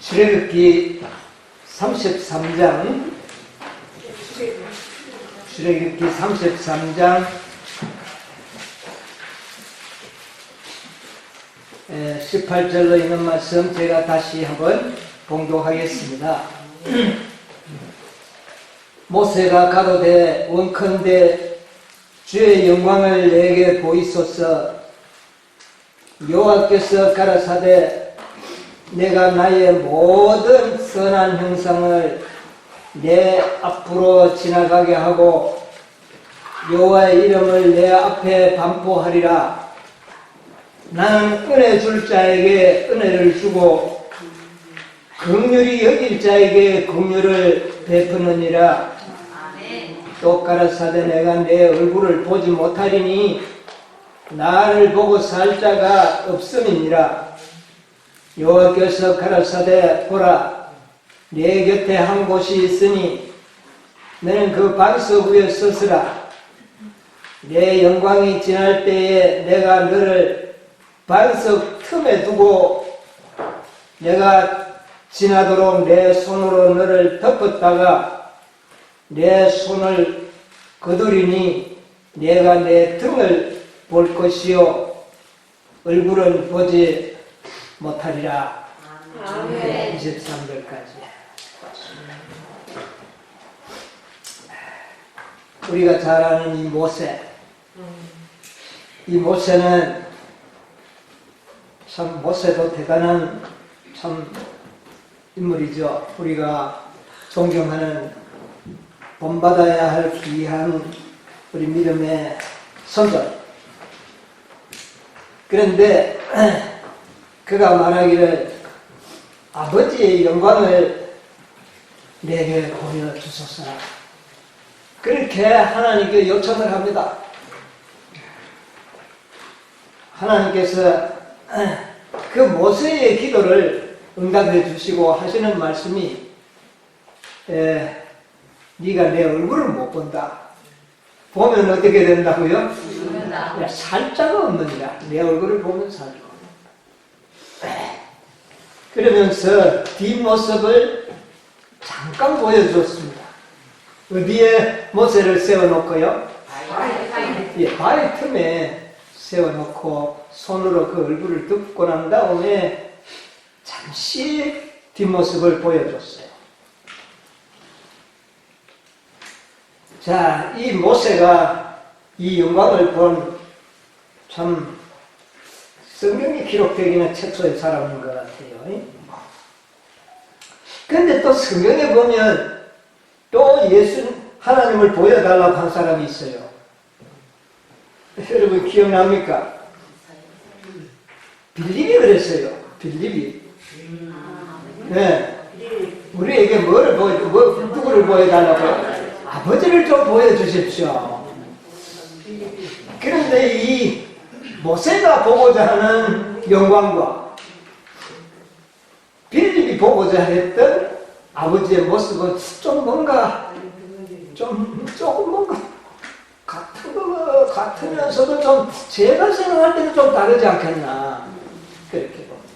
출애굽기 33장 출애굽기 33장 18절로 있는 말씀 제가 다시 한번 봉독하겠습니다. 모세가 가로되 원컨대 주의 영광을 내게 보이소서. 여호와께서 가라사대 내가 나의 모든 선한 형상을 내 앞으로 지나가게 하고 여호와의 이름을 내 앞에 반포하리라. 나는 은혜 줄 자에게 은혜를 주고 긍휼히 여길 자에게 긍휼을 베푸느니라. 또 가라사대 내가 내 얼굴을 보지 못하리니 나를 보고 살 자가 없음이니라. 여호와께서 가라사대 보라 내 곁에 한 곳이 있으니 너는 그 반석 위에 서서라. 내 영광이 지날 때에 내가 너를 반석 틈에 두고 내가 지나도록 내 손으로 너를 덮었다가 내 손을 거두리니 내가 내 등을 볼 것이요 얼굴은 보지 못하리라. 아멘. 23절까지. 우리가 잘 아는 이 모세. 이 모세는 참 모세도 대단한 참 인물이죠. 우리가 존경하는 본받아야 할 귀한 우리 믿음의 선전. 그런데 그가 말하기를 아버지의 영광을 내게 보여주소서. 그렇게 하나님께 요청을 합니다. 하나님께서 그 모세의 기도를 응답해 주시고 하시는 말씀이 네가 내 얼굴을 못 본다. 보면 어떻게 된다고요? 죽는다. 살 자가 없느니라. 내 얼굴을 보면 살 자가 없는다. 그러면서 뒷모습을 잠깐 보여주었습니다. 어디에 모세를 세워놓고요? 바위 틈에 세워놓고 손으로 그 얼굴을 덮고 난 다음에 잠시 뒷모습을 보여줬어요. 자, 이 모세가 이 영광을 본 참 성경에 기록되기는 최초의 사람인 것 같아요. 그런데 또 성경에 보면 또 하나님을 보여달라고 한 사람이 있어요. 여러분 기억납니까? 빌립이 그랬어요. 빌립이. 네. 우리에게 누구를 보여달라고요? 아버지를 좀 보여주십시오. 그런데 이 모세가 보고자 하는 영광과 빌립이 보고자 했던 아버지의 모습은 좀 뭔가 조금 뭔가 같으면서도 좀 제가 생각할 때는 좀 다르지 않겠나 그렇게 봅니다.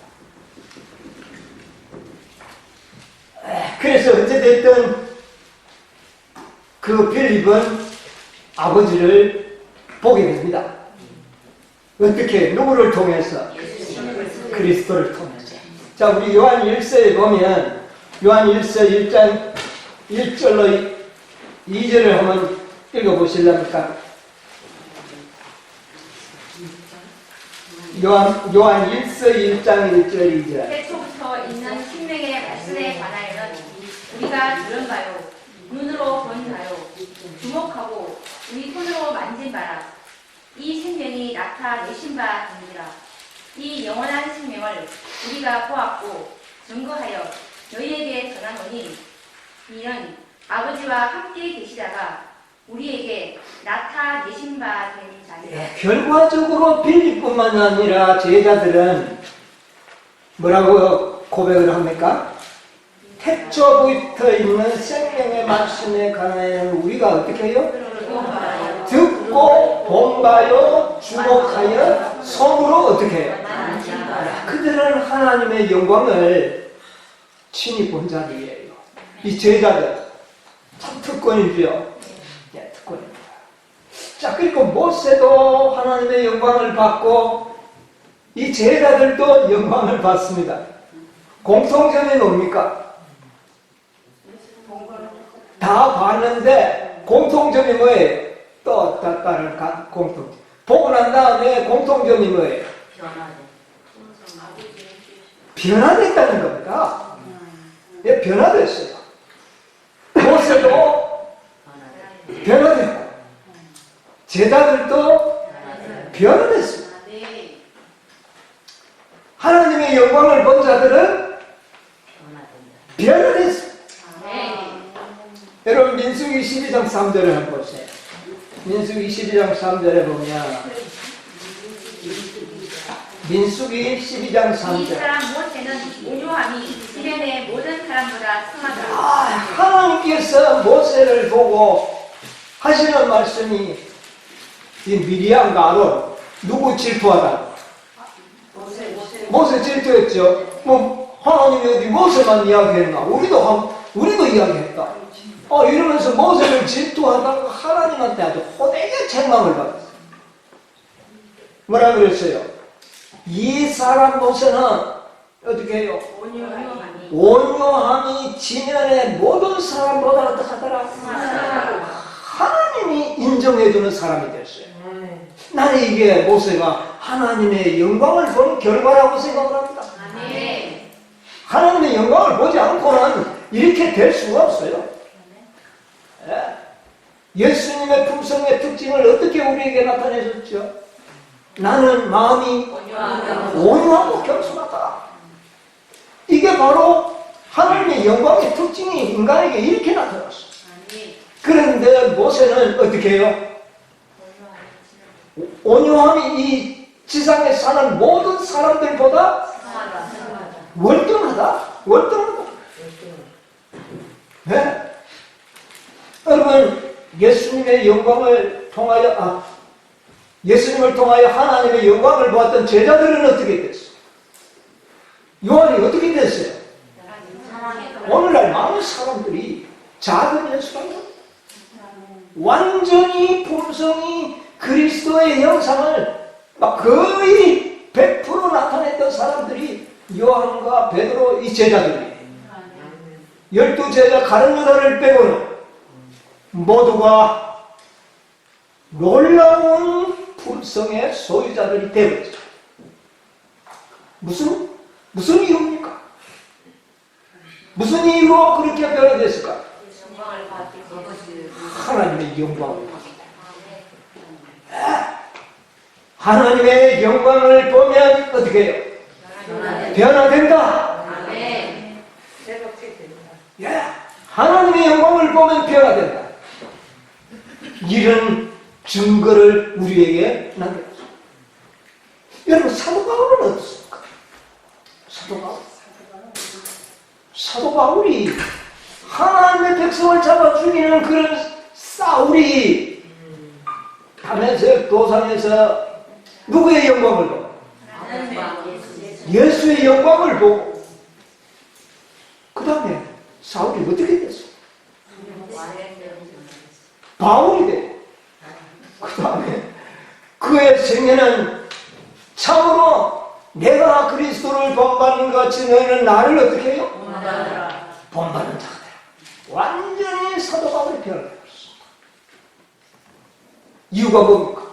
그래서 어찌됐든 그 빌립은 아버지를 보게 됩니다. 어떻게? 누구를 통해서? 그리스도를 통해서. 자, 우리 요한 1서에 보면 요한 1서 1장 1절로 2절을 한번 읽어보실랍니까? 요한 1서 1장 1절 2절. 태초부터 있는 생명의 말씀에 관하여는 우리가 들은 바요 눈으로 본 바요 주목하고 우리 손으로 만진 바라. 이 생명이 나타내신 바 됩니다. 이 영원한 생명을 우리가 보았고 증거하여 너희에게 전하노니 이는 아버지와 함께 계시다가 우리에게 나타내신 바 된 자니라. 결과적으로 빌립뿐만 아니라 제자들은 뭐라고 고백을 합니까? 태초부터 있는 생명의 말씀에 관하여 우리가 어떻게 해요? 듣고 본바요 주목하여 손으로 어떻게 해요? 그들은 하나님의 영광을 친히 본 자리예요. 이 제자들 참 특권이죠. 예, 특권입니다. 자, 그리고 모세도 하나님의 영광을 받고 이 제자들도 영광을 받습니다. 공통점이 뭡니까? 다 봤는데 공통점이 뭐예요? 또 다른 공통점. 보고 난 다음에 공통점이 뭐예요? 변화됐다는 겁니다. 예, 변화됐어요. 모세도 변화됐고 제자들도 변화됐어요. 하나님의 영광을 본 자들은 변화됐어요. 여러분 민수기 12장 3절을 한번 보세요. 민수기 12장 3절에 보면 민수기 12장 이 3절 사람 모세는 온유함이 지면의 모든 사람보다 승하더라. 하나님께서 모세를 보고 하시는 말씀이 이 미리암과 아론 누구 질투하다? 모세 질투했죠. 뭐 하나님이 어디 모세만 이야기했나? 우리도 이야기했다. 이러면서 모세를 질투하다가 하나님한테 아주 호되게 책망을 받았어요. 뭐라 그랬어요? 이 사람 모세는 어떻게 해요? 온유함이 지면의 모든 사람보다 어떡하더라? 하나님이 인정해주는 사람이 됐어요. 나는 이게 모세가 하나님의 영광을 본 결과라고 생각을 합니다. 하나님의 영광을 보지 않고는 이렇게 될 수가 없어요. 예수님의 품성의 특징을 어떻게 우리에게 나타내셨죠? 나는 마음이 온유하고 겸손하다. 이게 바로 하나님의 영광의 특징이 인간에게 이렇게 나타났어요. 그런데 모세는 어떻게 해요? 온유함이 이 지상에 사는 모든 사람들보다 월등하다. 네? 여러분 예수님의 영광을 통하여 예수님을 통하여 하나님의 영광을 보았던 제자들은 어떻게 됐어요? 요한이 어떻게 됐어요? 오늘날 많은 사람들이 작은 예수라고 완전히 품성이 그리스도의 형상을 막 거의 100% 나타냈던 사람들이 요한과 베드로 이 제자들이에요. 12제자 가룟 유다를 빼고는 모두가 놀라운 품성의 소유자들이 되었죠. 무슨 이유입니까? 무슨 이유로 그렇게 변화됐을까? 하나님의 영광을 받기 때문에. 하나님의 영광을 보면 어떻게 해요? 변화된다. 하나님의 영광을 보면 변화된다. 이런 증거를 우리에게 남겼습니다. 여러분 사도 바울은 어떻습니까? 사도 바울이 하나님의 백성을 잡아 죽이는 그런 사울이 담에색 도상에서 누구의 영광을 보고? 예수의 영광을 보고 그 다음에 사울이 어떻게 됐어? 바울이 돼. 그 다음에 그의 생애는 참으로 내가 그리스도를 본받는 것 같이 너희는 나를 어떻게 해요? 본받는 자가 되라. 완전히 사도 바울이 변화되었습니다. 이유가 뭡니까?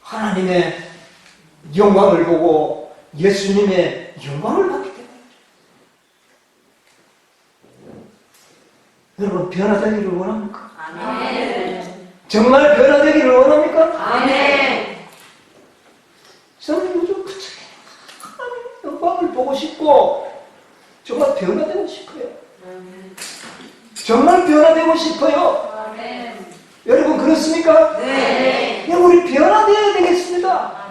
하나님의 영광을 보고 예수님의 영광을 받기 때문에. 여러분 변화되기를 원합니까? 정말 변화되기를 원합니까? 저는 요즘 하나님의 영광을 보고 싶고 정말 변화되고 싶어요. 정말 변화되고 싶어요. 여러분 그렇습니까? 네. 우리 변화되어야 되겠습니다.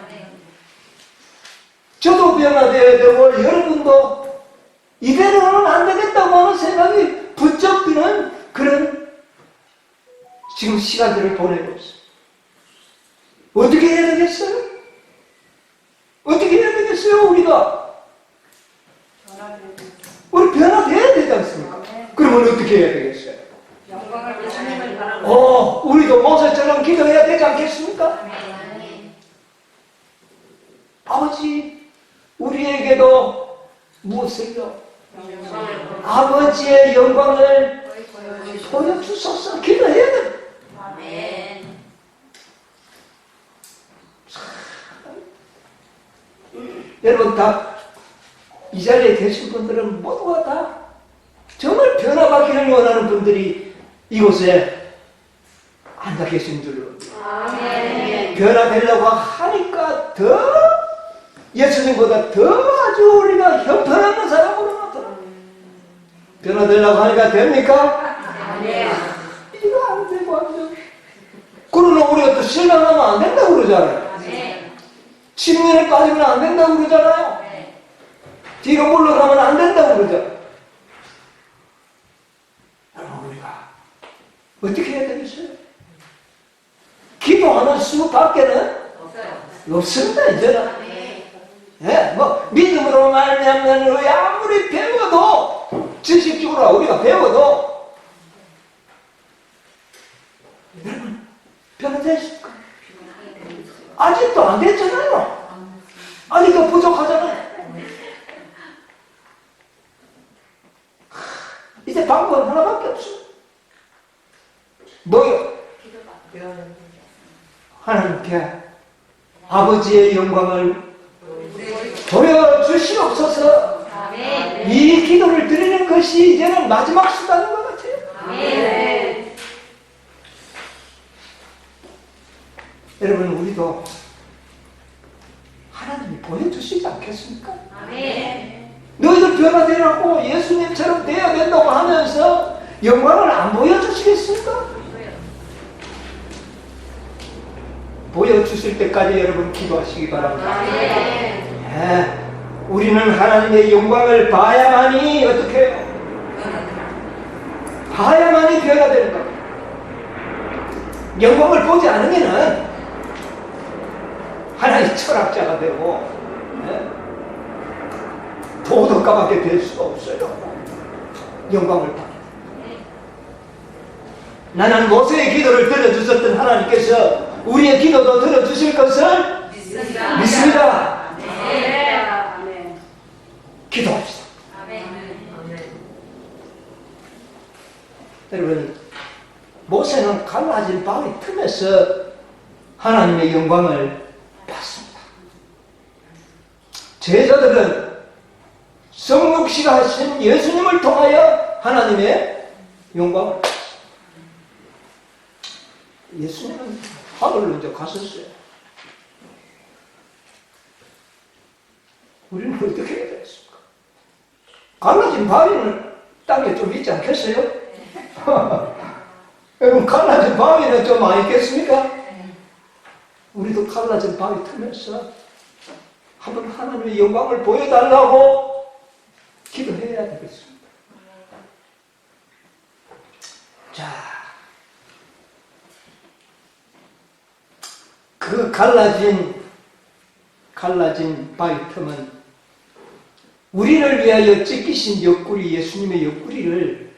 저도 변화되어야 되고 여러분도 이대로는 안 되겠다고 하는 생각이 부쩍 드는 그런 지금 시간들을 보내고 있어요. 어떻게 해야 되겠어요? 어떻게 해야 되겠어요 우리가? 그러면 어떻게 해야 되겠어요? 영광을 예수님을 바라고 우리도 모세처럼 기도해야 되지 않겠습니까? 아멘. 아버지, 우리에게도 무엇을요? 영광을 아버지의 영광을 보여주소서. 기도해야 돼. 아멘. 여러분 다 이 자리에 계신 분들은 모두가 다 정말 변화받기를 원하는 분들이 이곳에 앉아 계신 줄로 아멘. 변화되려고 하니까 더 예수님보다 더 아주 우리가 형편없는 사람으로 나타나. 변화되려고 하니까 됩니까? 아멘. 이거 안 되고 안 되고. 그러나 우리가 또 실망하면 안 된다고 그러잖아요. 아멘. 침면에 빠지면 안 된다고 그러잖아요. 뒤로 물러가면 안 된다고 그러잖아요. 여러분, 우리가 어떻게 해야 되겠어요? 기도하는 수밖에는 없습니다, 이제는. 아멘. 예, 믿음으로 말미암는 의 아무리 배워도, 지식적으로 우리가 배워도, 여러분, 변화되실까? 아직도 안 됐잖아요. 아직도 부족하잖아요. 이제 방법은 하나밖에 없어. 뭐요? 하나님께 아버지의 영광을 보여주시옵소서. 아멘. 이 기도를 드리는 것이 이제는 마지막 수단인 것 같아요. 아멘. 여러분, 우리도 하나님이 보여주시지 않겠습니까? 아멘. 너희들 변화되라고 예수님처럼 돼야 된다고 하면서 영광을 안 보여주시겠습니까? 보여주실 때까지 여러분 기도하시기 바랍니다. 아멘. 네, 우리는 하나님의 영광을 봐야만이 어떻게 해요? 봐야만이 변화되는 겁니다. 영광을 보지 않으면은 하나의 철학자가 되고 도덕가밖에 될 수가 없어요. 영광을 봐. 나는 모세의 기도를 들어주셨던 하나님께서 우리의 기도도 들어주실 것을 믿습니다. 아멘. 기도합시다. 아멘. 여러분, 모세는 갈라진 바위 틈에서 하나님의 영광을 봤습니다. 제자들은 성육시가 하신 예수님을 통하여 하나님의 영광을 봤습니다. 예수님은 하늘로 이제 가셨어요. 우리는 어떻게 해야 되겠습니까? 갈라진 바위는 땅에 좀 있지 않겠어요? 여러분, 갈라진 바위는 좀 많이 있겠습니까? 우리도 갈라진 바위 틈에서 한번 하나님의 영광을 보여달라고 기도해야 되겠습니다. 자, 그 갈라진 바위 틈은 우리를 위하여 찢기신 옆구리, 예수님의 옆구리를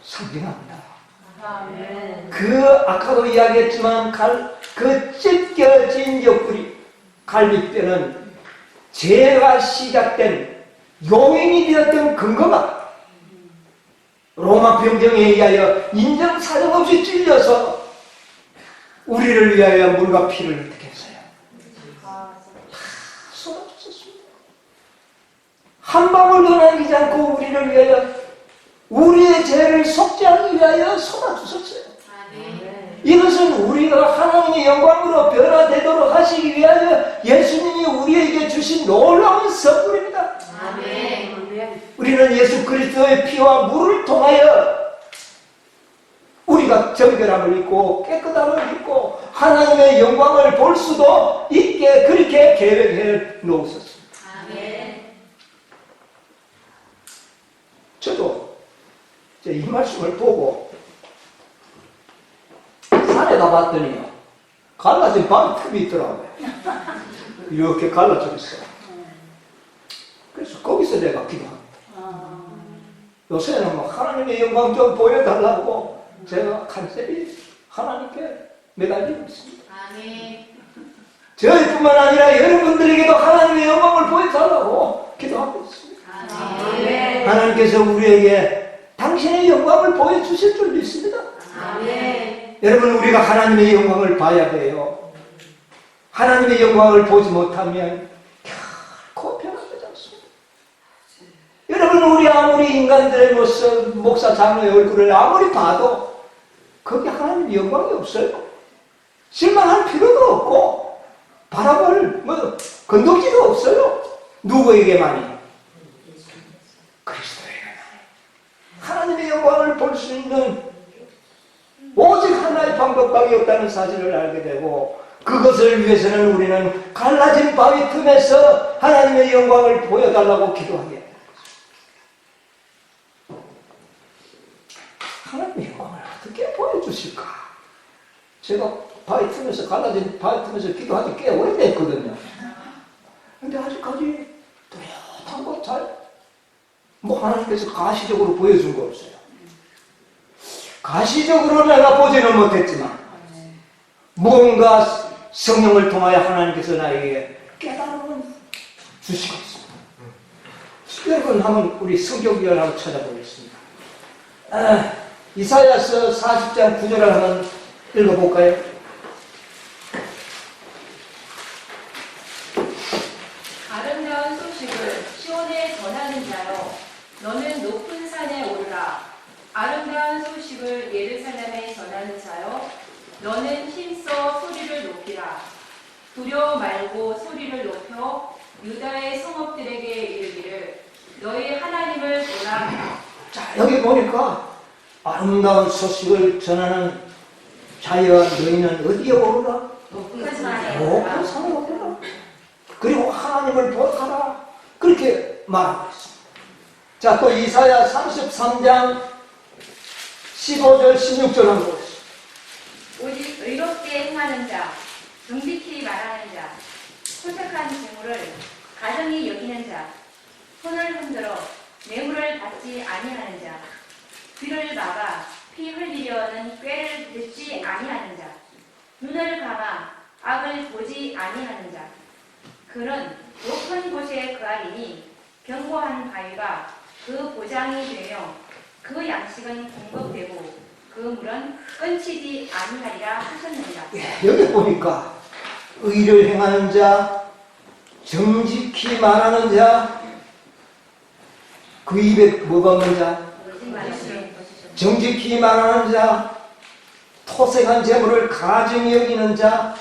상징합니다. 아멘. 그 아까도 이야기했지만 그 찢겨진 옆구리, 갈비뼈는 죄가 시작된 요인이 되었던 근거가 로마 병정에 의하여 인정 사정 없이 찔려서 우리를 위하여 물과 피를 어떻게 했어요? 다 쏟아주셨습니다. 한 방울도 남기지 않고 우리를 위하여 우리의 죄를 속죄하기 위하여 쏟아주셨어요. 아멘. 이것은 우리가 하나님의 영광으로 변화되도록 하시기 위하여 예수님이 우리에게 주신 놀라운 선물입니다. 아멘. 우리는 예수 그리스도의 피와 물을 통하여 우리가 정결함을 입고 깨끗함을 입고 하나님의 영광을 볼 수도 있게 그렇게 계획해 놓으셨습니다. 아멘. 저도 이제 이 말씀을 보고 산에 가봤더니요, 갈라진 바위 틈이 있더라고요. 이렇게 갈라져 있어요. 그래서 거기서 내가 기도합니다. 요새는 뭐 하나님의 영광 좀 보여달라고 제가 간절히 하나님께 매달리고 있습니다. 아멘. 저희뿐만 아니라 여러분들에게도 하나님의 영광을 보여달라고 기도하고 있습니다. 아멘. 하나님께서 우리에게 당신의 영광을 보여주실 줄 믿습니다. 아멘. 여러분, 우리가 하나님의 영광을 봐야 돼요. 하나님의 영광을 보지 못하면 결코 변화되지 않습니다. 여러분, 우리 아무리 인간들의 모습, 목사 장로의 얼굴을 아무리 봐도 거기 하나님의 영광이 없어요. 실망할 필요도 없고 바라볼 건덕지도 없어요. 누구에게만이? 그리스도에게만이. 하나님의 영광을 볼 수 있는 오직 하나의 방법밖에 없다는 사실을 알게 되고, 그것을 위해서는 우리는 갈라진 바위 틈에서 하나님의 영광을 보여달라고 기도하게 됩니다. 하나님의 영광을 어떻게 보여주실까? 제가 바위 틈에서, 갈라진 바위 틈에서 기도하기 꽤 오래됐거든요. 근데 아직까지 뚜렷한 것 하나님께서 가시적으로 보여준 거 없어요. 가시적으로 내가 보지는 못했지만 무언가 성령을 통하여 하나님께서 나에게 깨달음을 주시고 있습니다. 여러분, 한번 우리 성경을 한번 찾아보겠습니다. 이사야서 40장 9절을 한번 읽어볼까요? 아름다운 소식을 시온에 전하는 자여, 너는 높은 산에 오르라. 아름다운 소식을 예루살렘에 전하는 자여, 너는 힘써 소리를 높이라. 두려워 말고 소리를 높여 유다의 성읍들에게 이르기를, 너희 하나님을 보라. 자, 여기 보니까 아름다운 소식을 전하는 자여, 너희는 어디에 오르라? 높은 산에 높은 오르라. 산에 오르라. 그리고 하나님을 보아라. 그렇게 말하고 있습니다. 자, 또 이사야 33장 15절 16절 한번 보겠습니다. 오직 의롭게 행하는 자, 정직히 말하는 자, 소책한 재물을 가정히 여기는 자, 손을 흔들어 뇌물을 받지 아니하는 자, 귀를 막아 피 흘리려는 꾀를 듣지 아니하는 자, 눈을 감아 악을 보지 아니하는 자, 그는 높은 곳에 거하리니 견고한 바위가 그 보장이 되며 그 양식은 공급되고 그 물은 끊치지 아니하리라 하셨느니라. 여기 보니까 의를 행하는 자, 정직히 말하는 자, 그 입에 뭐가 없는 자? 정직히 말하는 자, 토색한 재물을 가증히 여기는 자,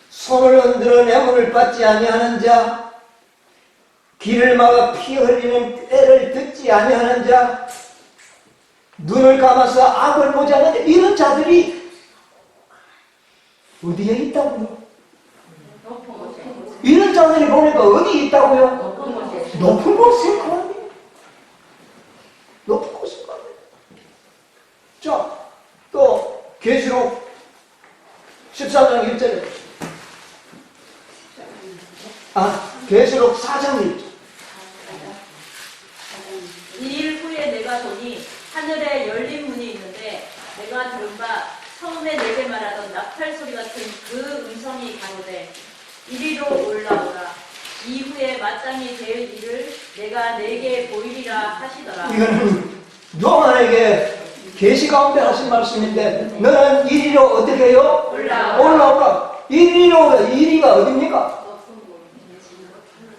손을 흔들어 뇌물을 받지 아니하는 자, 귀를 막아 피 흘리는 꾀를 듣지 아니하는 자, 눈을 감아서 악을 보지 않는 자, 이런 자들이 어디에 있다고요? 이런 자들이 보니까 어디 있다고요? 높은 곳에 거합니다. 높은 곳에 거합니다. 자, 또 계시록 14장 1절에 계시록 4장 1절. 이일 후에 내가 보니 하늘에 열린 문이 있는데, 내가 들은 바 처음에 내게 말하던 나팔 소리 같은 그 음성이 가로되 이리로 올라오라. 이후에 마땅히 될 일을 내가 내게 보이리라 하시더라. 이거는 요한에게 계시 가운데 하신 말씀인데, 너는 이리로 어떻게 해요? 올라오라. 이리로, 이리가 어딥니까?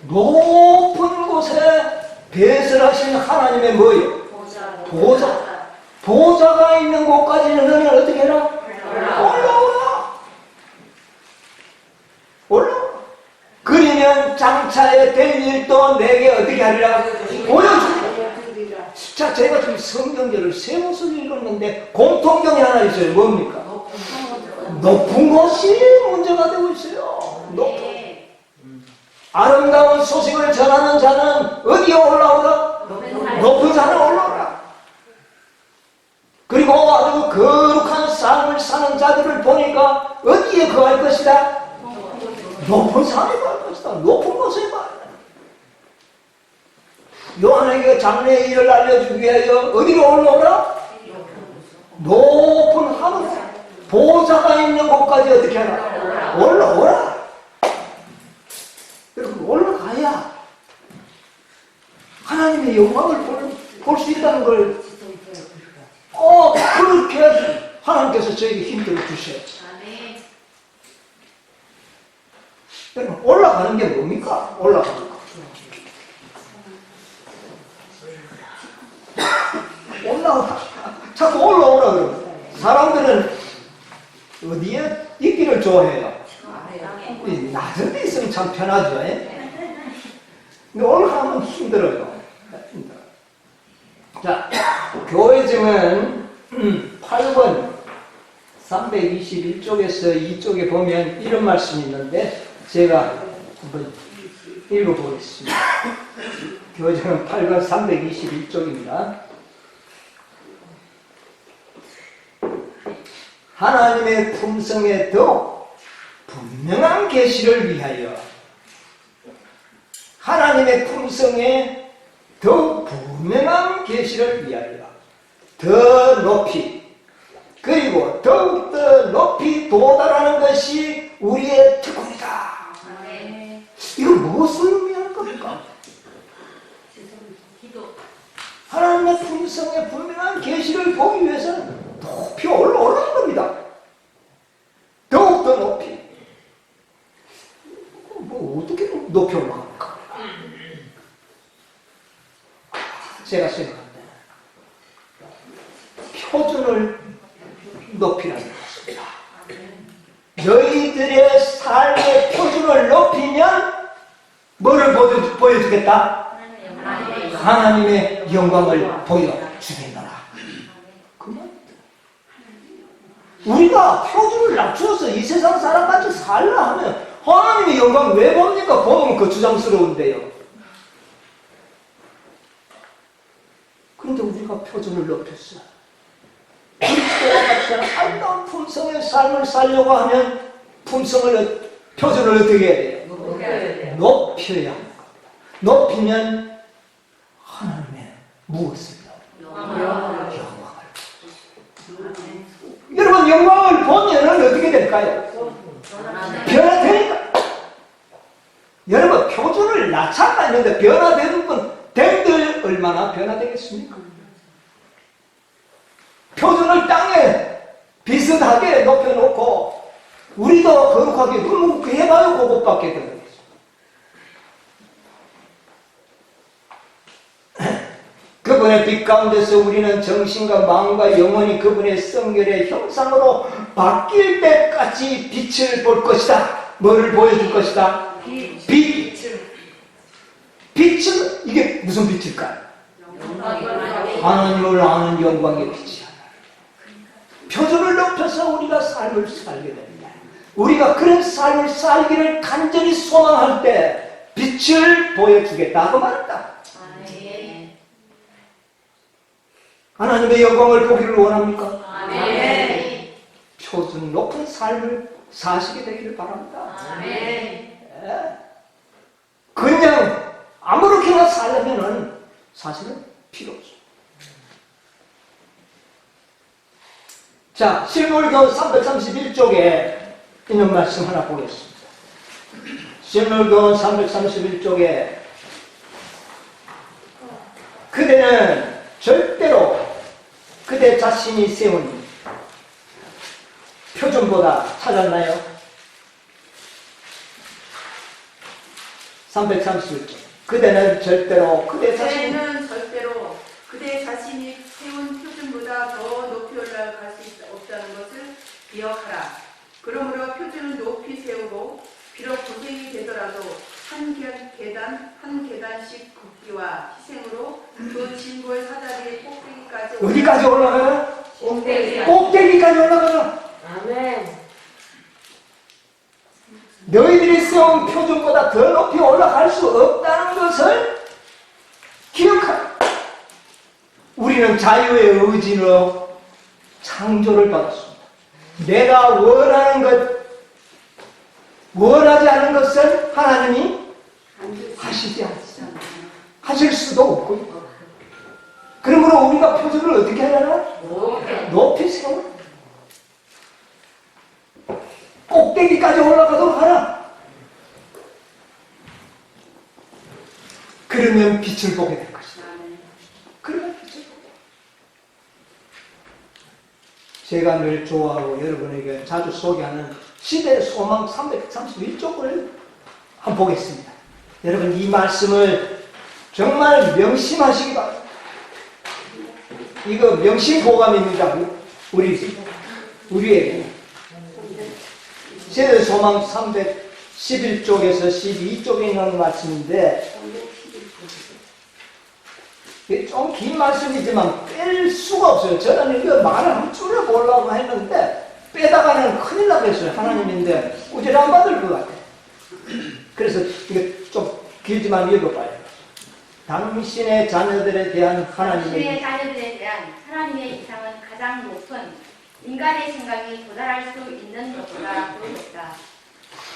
높은 곳에 배설하신 하나님의 뭐예요? 보좌. 보좌가 있는 곳까지는 너는 어떻게 해라? 올라오라. 올라오라. 그러면 장차에 될 일도 내게 어떻게 하리라? 보여주리라. 자, 제가 지금 성경절을 세 곳을 읽었는데 공통점이 하나 있어요. 뭡니까? 높은 곳이 문제가 되고 있어요. 높은. 아름다운 소식을 전하는 자는 어디에 올라오라? 높은 산에 올라오라. 그리고 아주 거룩한 삶을 사는 자들을 보니까 어디에 거할 것이다? 높은 산에 거할 것이다. 높은 곳에 거할 것이다. 요한에게 장래의 일을 알려주기 위하여 어디로 올라오라? 높은 하늘 보좌가 있는 곳까지 어떻게 하라? 올라오라. 여러분 올라가야 하나님의 영광을 볼 수 있다는 걸 그렇게 하나님께서 저에게 힘들어 주셔야지. 여러분 올라가는 게 뭡니까? 올라가는 거. 자꾸 올라오라 그러면 사람들은 어디에 있기를 좋아해요? 낮은 데 있으면 참 편하죠. 근데 올라가면 힘들어요. 자, 교회증은 8번 321쪽에서 이쪽에 보면 이런 말씀이 있는데 제가 한번 읽어보겠습니다. 교회증은 8번 321쪽입니다. 하나님의 품성에 더욱 분명한 계시를 위하여 하나님의 품성에 더욱 분명한 계시를 위하여 더 높이 그리고 더욱더 높이 도달하는 것이 우리의 특권이다. 이거 무엇을 의미하는 겁니까? 하나님의 품성에 분명한 계시를 보기 위해서는 높이 올라오는 겁니다. 더욱더 높이. 어떻게 높이 올라갑니까? 제가 생각합니다. 표준을 높이라는 것입니다. 너희들의 삶의 표준을 높이면 뭐를 보여주겠다? 하나님의 영광을 보여주겠노라. 우리가 표준을 낮추어서 이 세상 사람같이 살라 하면 하나님의 영광 왜 봅니까? 보면 그 주장스러운데요. 그런데 우리가 표준을 높였어. 그리스도와 같이 아름다운 품성의 삶을 살려고 하면 표준을 어떻게 해야 돼요? 높여야 합니다. 높이면 하나님의 무엇을? 영광을. 여러분 영광을 보면 어떻게 될까요? 변화되니까. 여러분 표준을 낮췄다 했는데 변화되는 건 댐들 얼마나 변화되겠습니까? 표준을 땅에 비슷하게 높여놓고 우리도 거룩하게 눈 해봐요. 그것밖에 되는 거죠. 그분의 빛 가운데서 우리는 정신과 마음과 영혼이 그분의 성결의 형상으로 바뀔 때까지 빛을 볼 것이다. 뭐를 보여줄 것이다? 빛. 빛은 이게 무슨 빛일까요? 하나님을 아는 영광의 빛이야. 표준을 높여서 우리가 삶을 살게 됩니다. 우리가 그런 삶을 살기를 간절히 소망할 때 빛을 보여주겠다 그 말이다. 하나님의 영광을 보기를 원합니까? 표준 높은 삶을 사시게 되기를 바랍니다. 그냥 아무렇게나 살려면은 사실은 필요 없어요. 자, 실물교 331쪽에 있는 말씀 하나 보겠습니다. 실물교 331쪽에 그대는 절대로 그대 자신이 세운 표준보다 찾았나요? 331쪽. 그대는 절대로 그대 자신이 세운 표준보다 더 높이 올라갈 수 없다는 것을 기억하라. 그러므로 표준을 높이 세우고 비록 고생이 되더라도 한 계단씩 굽기와 희생으로 그 진보의 사다리의 꼭대기까지 어디까지 올라가요? 꼭대기까지 올라가라. 아멘. 너희들이 세운 표준보다 더 높이 올라갈 수 없다는 것을 기억하라. 우리는 자유의 의지로 창조를 받았습니다. 내가 원하는 것, 원하지 않은 것을 하나님이 하시지 않습니다. 낮아질 수도 없고요. 그러므로 우리가 표준을 어떻게 하려나? 높이 세워. 꼭대기까지 올라가도록 하라. 그러면 빛을 보게 될 것이다. 그러면 빛을 보게. 제가 늘 좋아하고 여러분에게 자주 소개하는 시대의 소망 331쪽을 한번 보겠습니다. 여러분 이 말씀을 정말 명심하시기 바랍니다. 이거 명심보감입니다. 우리에게. 시대의 소망 311쪽에서 12쪽에 있는 말씀인데 좀 긴 말씀이지만 뺄 수가 없어요. 저는 이거 말을 한 줄여보려고 했는데 빼다가는 큰일 나겠어요. 하나님인데 꾸질 안 받을 것 같아요. 그래서 이게 좀 길지만 읽어봐요. 당신의 자녀들에 대한 당신의 자녀들에 대한 하나님의 이상은 가장 높은 인간의 생각이 도달할 수 있는 것보다 더 높다.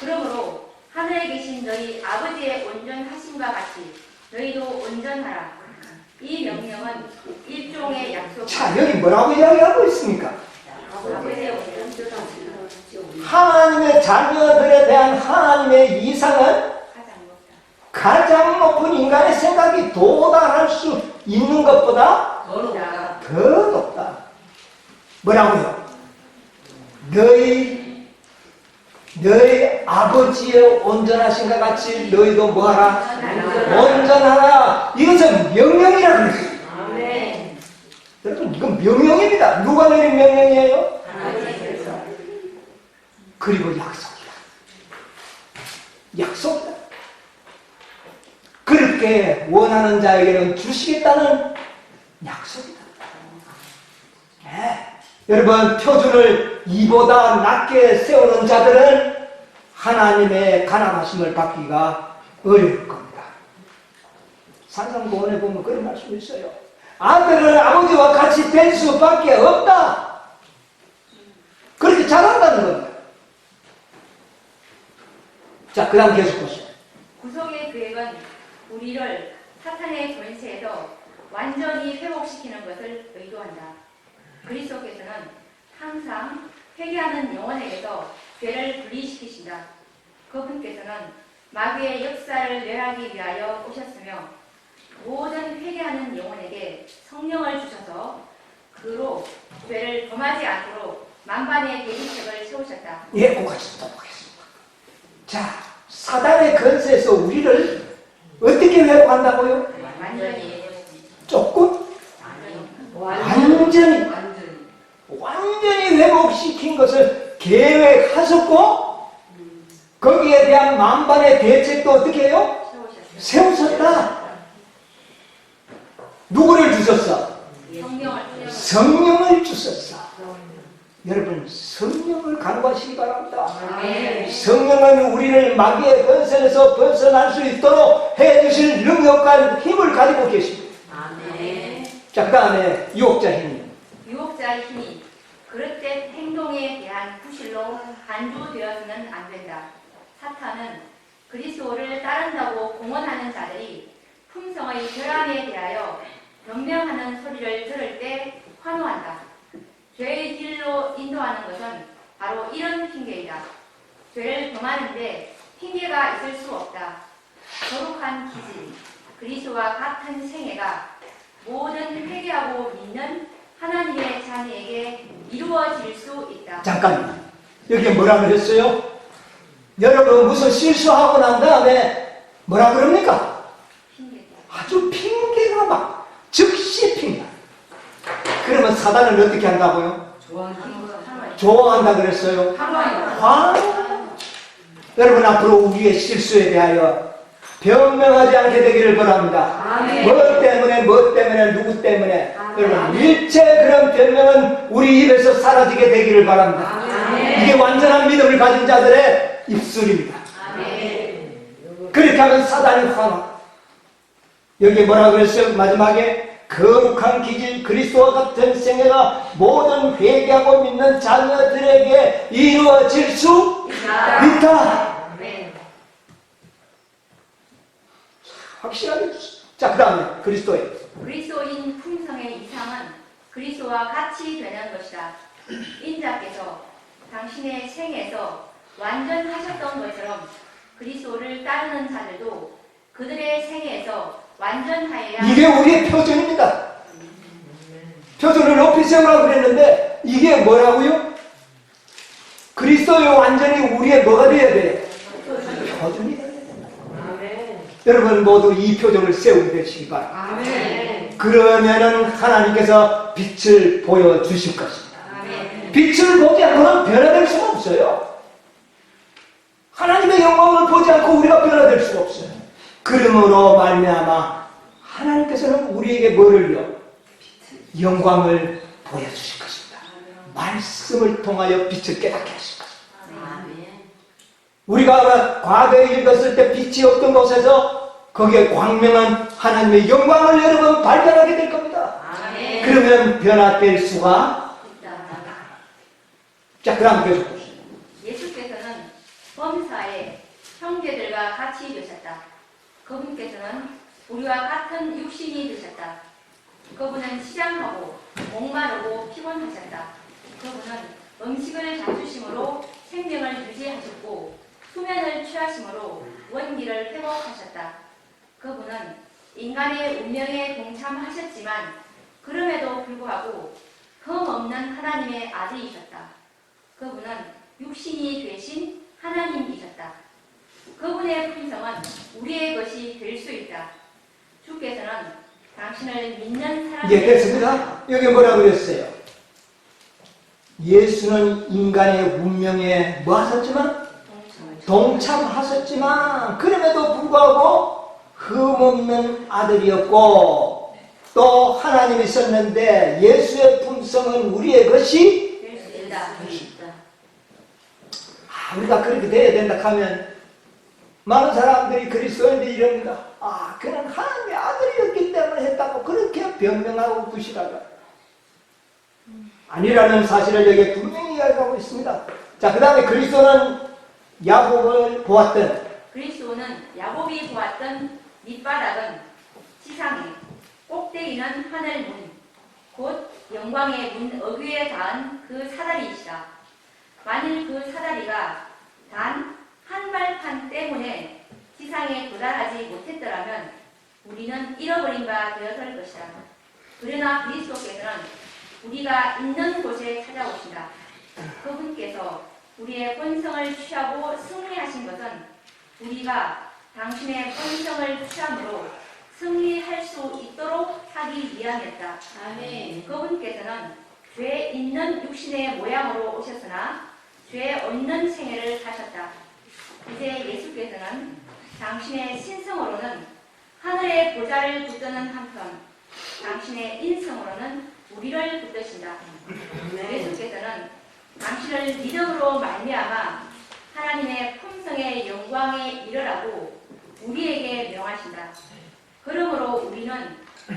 그러므로 하늘에 계신 너희 아버지의 온전하심과 같이 너희도 온전하라. 이 명령은 일종의 약속. 자, 여기 뭐라고 이야기하고 있습니까? 아버지의 온전하심. 하나님의 자녀들에 대한 하나님의 이상은 가장 높다. 가장 높은 인간의 생각이 도달할 수 있는 것보다 더 높다. 뭐라고요? 너희 아버지의 온전하신과 같이 너희도 뭐하라? 온전하라. 이것은 명령이라 그랬어요. 여러분 이건 명령입니다. 누가 내린 명령이에요? 그리고 약속이다. 약속이다. 그렇게 원하는 자에게는 주시겠다는 약속이다. 네. 여러분 표준을 이보다 낮게 세우는 자들은 하나님의 가난하심을 받기가 어려울 겁니다. 산상고원에 보면 그런 말씀이 있어요. 아들은 아버지와 같이 될 수밖에 없다. 그렇게 잘한다는 겁니다. 자, 그 다음 계속 보세요. 구속의 계획은 우리를 사탄의 권세에서 완전히 회복시키는 것을 의도한다. 그리스도께서는 항상 회개하는 영혼에게서 죄를 분리시키신다. 그분께서는 마귀의 역사를 멸하기 위하여 오셨으며 모든 회개하는 영혼에게 성령을 주셔서 그로 죄를 범하지 않도록 만반의 대비책을 세우셨다. 예, 그것까지 또 보겠습니다. 자, 사단의 권세에서 우리를 어떻게 회복한다고요? 완전히 조금? 완전히 회복시킨 것을 계획하셨고 거기에 대한 만반의 대책도 어떻게 해요? 세우셨다. 누구를 주셨어? 성령을 주셨어. 여러분 성령을 간구하시기 바랍니다. 성령은 우리를 마귀의 권세에서 벗어날 수 있도록 해주실 능력과 힘을 가지고 계십니다. 자, 그 다음에 유혹자의 힘. 유혹자의 힘이 그릇된 행동에 대한 구실로 간주되어서는 안 된다. 사탄은 그리스도를 따른다고 공언하는 자들이 품성의 결함에 대하여 변명하는 소리를 들을 때 환호한다. 죄의 길로 인도하는 것은 바로 이런 핑계이다. 죄를 범하는데 핑계가 있을 수 없다. 거룩한 기질, 그리스도와 같은 생애가 모든 회개하고 믿는 하나님의 자녀에게 이루어질 수 있다. 잠깐만, 여기 뭐라 그랬어요? 여러분 무슨 실수하고 난 다음에 뭐라 그럽니까? 핑계다. 아주 핑계가 막 즉시 핑계. 그러면 사단은 어떻게 한다고요? 좋아한다 그랬어요. 여러분 앞으로 우리의 실수에 대하여 변명하지 않게 되기를 바랍니다. 뭐 때문에 누구 때문에 여러분 일체 그런 변명은 우리 입에서 사라지게 되기를 바랍니다. 이게 완전한 믿음을 가진 자들의 입술입니다. 그렇게 하면 사단이 화나. 여기 뭐라고 그랬어요? 마지막에 거룩한 기질 그리스도와 같은 생애가 모든 회개하고 믿는 자녀들에게 이루어질 수 있다. 확실하게 주세요. 자, 그 다음에 그리스도예요. 그리스도인 품성의 이상은 그리스도와 같이 되는 것이다. 인자께서 당신의 생에서 완전하셨던 것처럼 그리스도를 따르는 자들도 그들의 생에서 완전하여야 이게 우리의 표준입니다. 표준을 높이 세우라고 그랬는데 이게 뭐라고요? 그리스도의 완전히 우리의 뭐가 되어야 돼요? 표준이 되어야 된다. 여러분 모두 이 표준을 세우게 되시기 바랍니다. 그러면은 하나님께서 빛을 보여주실 것입니다. 빛을 보지 않고는 변화될 수가 없어요. 하나님의 영광을 보지 않고 우리가 변화될 수가 없어요. 그러므로 말미암아 하나님께서는 우리에게 뭐를요? 영광을 보여주실 것입니다. 말씀을 통하여 빛을 깨닫게 하실 것입니다. 우리가 과거에 읽었을 때 빛이 없던 곳에서 거기에 광명한 하나님의 영광을 여러분 발견하게 될 겁니다. 그러면 변화될 수가 있다. 자, 그 다음 계속 보시죠. 예수께서는 범사에 형제들과 같이 되셨다. 그분께서는 우리와 같은 육신이 되셨다. 그분은 시장하고 목마르고 피곤하셨다. 그분은 음식을 잡수심으로 생명을 유지하셨고 수면을 취하심으로 원기를 회복하셨다. 그분은 인간의 운명에 동참하셨지만 그럼에도 불구하고 흠없는 하나님의 아들이셨다. 그분은 육신이 되신 하나님이셨다. 그분의 품성은 우리의 것이 될 수 있다. 주께서는 당신을 믿는 사람들 예, 됐습니다. 여기 뭐라고 그랬어요? 예수는 인간의 운명에 뭐 하셨지만? 동참하셨지만 그럼에도 불구하고 흠없는 아들이었고 또 하나님이셨는데 예수의 품성은 우리의 것이 될 수 있다. 우리가 그렇게 돼야 된다 하면 많은 사람들이 그리스도인들이 이럽니다. 그는 하나님의 아들이었기 때문에 했다고 그렇게 변명하고 부실하다. 아니라는 사실을 여기에 분명히 이야기하고 있습니다. 자, 그 다음에 그리스도는 야곱을 보았던 그리스도는 야곱이 보았던 밑바닥은 지상에 꼭대기는 하늘 문, 곧 영광의 문 어귀에 닿은 그 사다리이시다. 만일 그 사다리가 단 한 발판 때문에 지상에 도달하지 못했더라면 우리는 잃어버린 바 되었을 것이다. 그러나 그리스도께서는 우리가 있는 곳에 찾아오신다. 그분께서 우리의 본성을 취하고 승리하신 것은 우리가 당신의 본성을 취함으로 승리할 수 있도록 하기 위함이었다. 그분께서는 죄 있는 육신의 모양으로 오셨으나 죄 없는 생애를 사셨다. 이제 예수께서는 당신의 신성으로는 하늘의 보좌를 붙드는 한편 당신의 인성으로는 우리를 붙드신다. 예수께서는 당신을 믿음으로 말미암아 하나님의 품성의 영광에 이르라고 우리에게 명하신다. 그러므로 우리는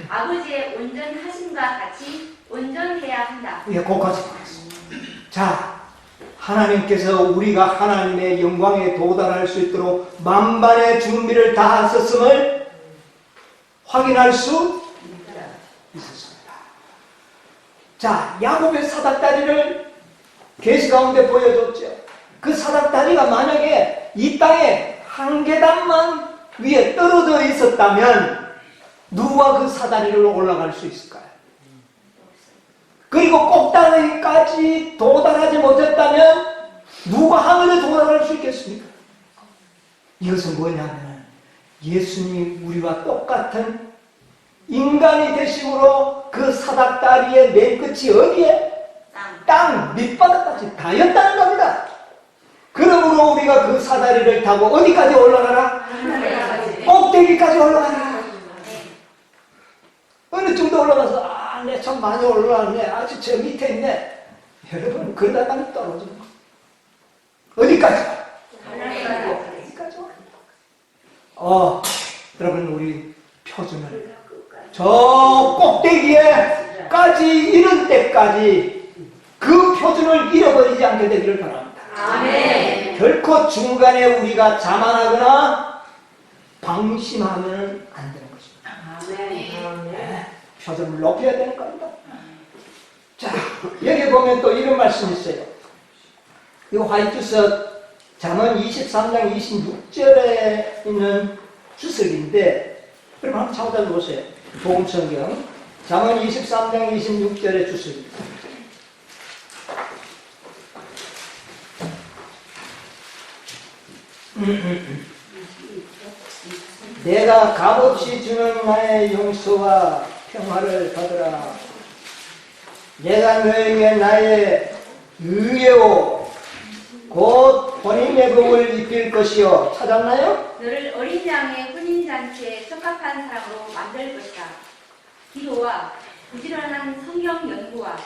아버지의 온전하심과 같이 온전해야 한다. 예, 거기까지 보겠습니다. 자, 하나님께서 우리가 하나님의 영광에 도달할 수 있도록 만반의 준비를 다 하셨음을 확인할 수 있었습니다. 자, 야곱의 사닥다리를 계시 가운데 보여줬죠. 그 사닥다리가 만약에 이 땅에 한 계단만 위에 떨어져 있었다면 누가 그 사다리를 올라갈 수 있을까요? 그리고 꼭다리까지 도달하지 못했다면 누가 하늘에 도달할 수 있겠습니까? 이것은 뭐냐면 예수님이 우리와 똑같은 인간이 되심으로 그 사닥다리의 맨 끝이 어디에? 땅 밑바닥까지 닿였다는 겁니다. 그러므로 우리가 그 사다리를 타고 어디까지 올라가라? 꼭대기까지 올라가라. 어느 정도 올라가서 내 참 많이 올라왔네. 아주 저 밑에 있네. 여러분 그러다가 떨어지는 거. 어디까지? 어디까지? 여러분 우리 표준을 저 꼭대기에까지 이른 때까지 그 표준을 잃어버리지 않게 되기를 바랍니다. 아멘. 결코 중간에 우리가 자만하거나 방심하면 안 되는 것입니다. 아멘. 표정을 높여야 되는 겁니다. 자, 여기 보면 또 이런 말씀이 있어요. 이 화이트서 잠언 23장 26절에 있는 주석인데, 그럼 한번 찾아서 보세요. 복음성경 잠언 23장 26절의 주석입니다. 내가 값없이 주는 나의 용서와 평화를 받으라. 내가 너에게 나의 의예요 곧 혼인의 복을 입힐 것이요. 찾았나요? 너를 어린 양의 혼인잔치에 적합한 사람으로 만들 것이다. 기도와 부지런한 성경 연구와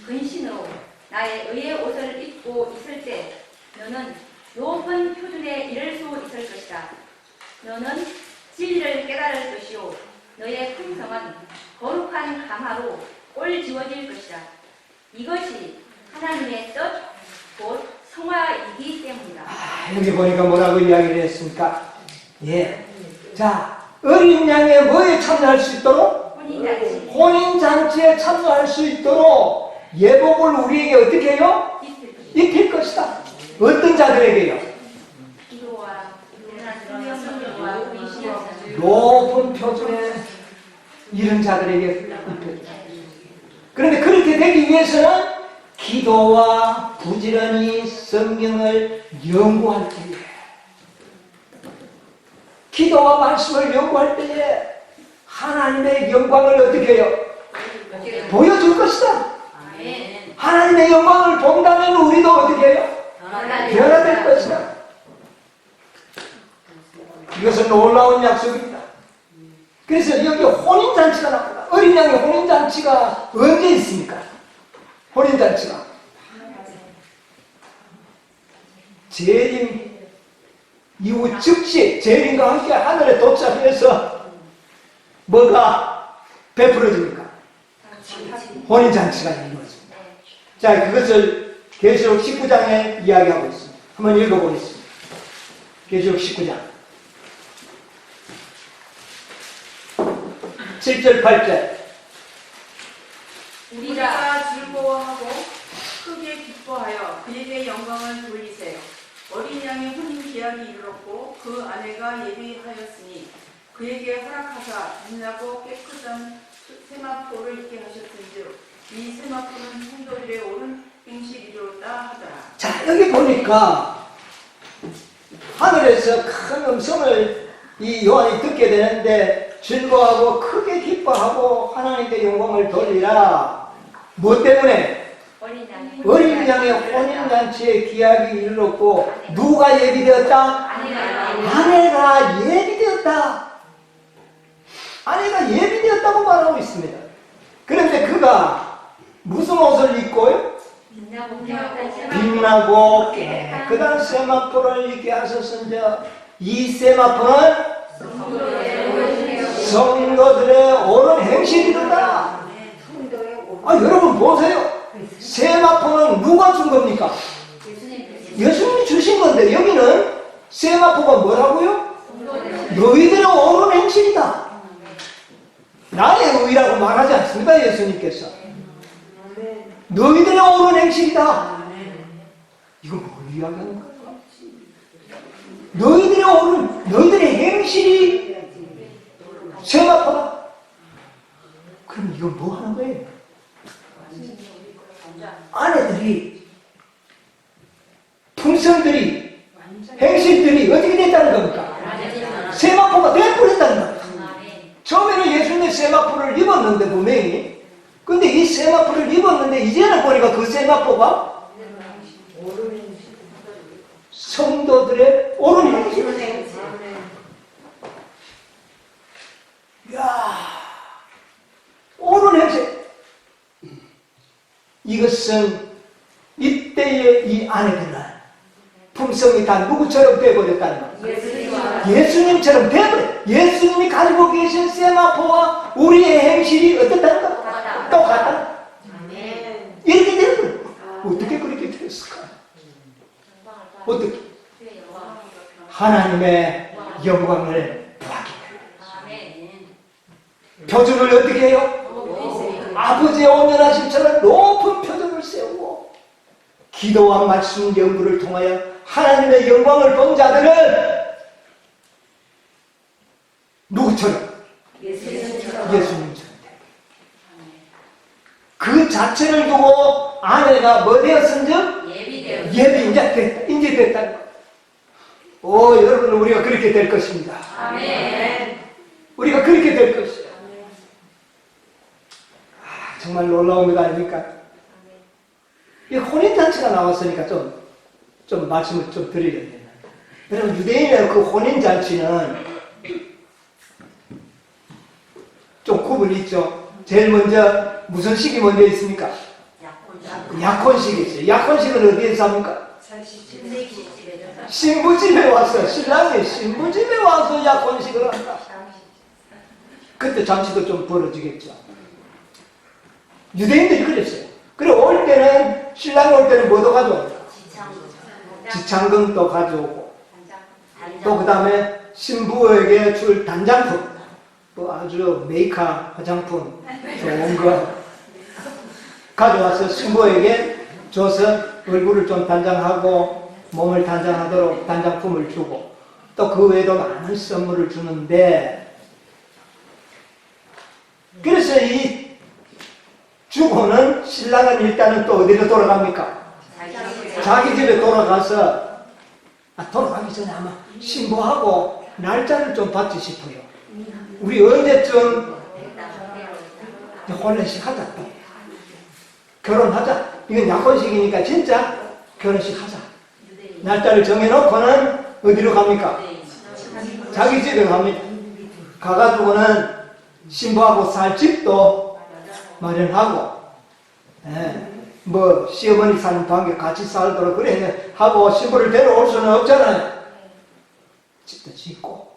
근신으로 나의 의의 옷을 입고 있을 때 너는 높은 표준에 이를 수 있을 것이다. 너는 진리를 깨달을 것이요 너의 품성은 거룩한 감화로 올 지워질 것이다. 이것이 하나님의 뜻 곧 성화이기 때문이다. 여기 보니까 뭐라고 이야기를 했습니까? 예. 자, 어린 양의 뭐에 참여할 수 있도록? 혼인잔치 혼인잔치에 참여할 수 있도록 예복을 우리에게 어떻게 해요? 입힐 것이다. 어떤 자들에게요? 기도와 부지런한 성경 연구와 근신으로 높은 표준에 이런 자들에게 입혀주다. 그런데 그렇게 되기 위해서는 기도와 부지런히 성경을 연구할 때에, 기도와 말씀을 연구할 때에 하나님의 영광을 어떻게 해요? 보여줄 것이다. 아멘. 하나님의 영광을 본다면 우리도 어떻게 해요? 변화될 것이다. 이것은 놀라운 약속입니다. 그래서 여기 혼인잔치가 나옵니다. 어린 양의 혼인잔치가 언제 있습니까? 혼인잔치가 재림 이후 즉시 재림과 함께 하늘에 도착해서 뭐가 베풀어집니까? 혼인잔치가 이루어집니다. 자, 그것을 계시록 19장에 이야기하고 있습니다. 한번 읽어보겠습니다. 계시록 19장 7절 8절 우리가 즐거워하고 크게 기뻐하여 그에게 영광을 돌리세요. 어린 양의 혼인 계약이 이르렀고 그 아내가 예비하였으니 그에게 허락하사 빛나고 깨끗한 세마포를 입게 하셨은즉 이 세마포는 성도들의 옳은 행실이로다 하더라. 자, 여기 보니까 하늘에서 큰 음성을 이 요한이 듣게 되는데 즐거워하고 크게 기뻐하고 하나님께 영광을 돌리라. 뭐 때문에? 어린 양의 혼인잔치의 기약이 이르렀고 누가 예비되었다? 아내가 예비되었다. 아내가 예비되었다고 말하고 있습니다. 그런데 그가 무슨 옷을 입고요? 빛나고 깨끗한 세마포를 입게 하셨은즉 이 세마포는 성도들의 옳은 행실이로다. 여러분 보세요. 세마포는 누가 준 겁니까? 예수님이 주신 건데 여기는 세마포가 뭐라고요? 너희들의 옳은 행실이다. 나의 의라고 말하지 않습니다. 예수님께서 너희들의 옳은 행실이다. 이거 뭘 이야기하는 거예요? 너희들의 행실이 세마포다. 그럼 이거 뭐 하는 거예요? 아내들이, 품성들이, 행실들이 어떻게 됐다는 겁니까? 세마포가 되어버렸다는 겁니다. 처음에는 예수님의 세마포를 입었는데 분명히, 근데 이 세마포를 입었는데 이제는 보니까 그 세마포가 성도들의 옳은 행실. 이야, 옳은 행실. 이것은 이때의 이 아내들은 품성이 다 누구처럼 되어버렸다는 거예요. 예수님처럼 되어버렸어요. 예수님이 가지고 계신 세마포와 우리의 행실이 어떻다는 거예요? 똑같다. 이렇게 되어버려요. 어떻게 그렇게 됐을까? 어떻게? 하나님의 영광을 보았다. 표준을 어떻게 해요? 아버지의 온전하심처럼 높은 표준을 세우고 기도와 말씀 연구를 통하여 하나님의 영광을 본 자들은 누구처럼? 예수님처럼 그 자체를 두고 아내가 뭐 되었은즉? 예비 이제 됐다는 거예요. 여러분 우리가 그렇게 될 것입니다. 아멘. 우리가 그렇게 될 것이에요. 정말 놀라운 것 아닙니까? 이 혼인잔치가 나왔으니까 좀 말씀을 좀 드려야 되나. 여러분, 유대인의 그 혼인잔치는 좀 구분이 있죠. 제일 먼저, 무슨 식이 먼저 있습니까? 약혼식이 있어요. 약혼식은 어디에서 합니까? 신부집에 와서, 신랑이 신부집에 와서 약혼식을 한다. 그때 잔치도 좀 벌어지겠죠. 유대인들이 그랬어요. 그리고 올 때는, 신랑이 올 때는 뭐도 가져옵니까? 지창금도 가져오고, 또 그 다음에 신부에게 줄 단장품, 뭐 아주 메이크업, 화장품, 좋은 거 가져와서 신부에게 줘서 얼굴을 좀 단장하고, 몸을 단장하도록 단장품을 주고, 또 그 외에도 많은 선물을 주는데, 그래서 이 주고는 신랑은 일단은 또 어디로 돌아갑니까? 자기 집에 돌아가서 돌아가기 전에 아마 신부하고 날짜를 좀 받지 싶어요. 우리 언제쯤 혼례식 하자. 결혼하자. 이건 약혼식이니까 진짜 결혼식 하자. 날짜를 정해놓고는 어디로 갑니까? 자기 집에 갑니다. 가가지고는 신부하고 살 집도 마련하고, 뭐 시어머니 사는 방에 같이 살도록 그래 하고 신부를 데려올 수는 없잖아요. 집도 짓고,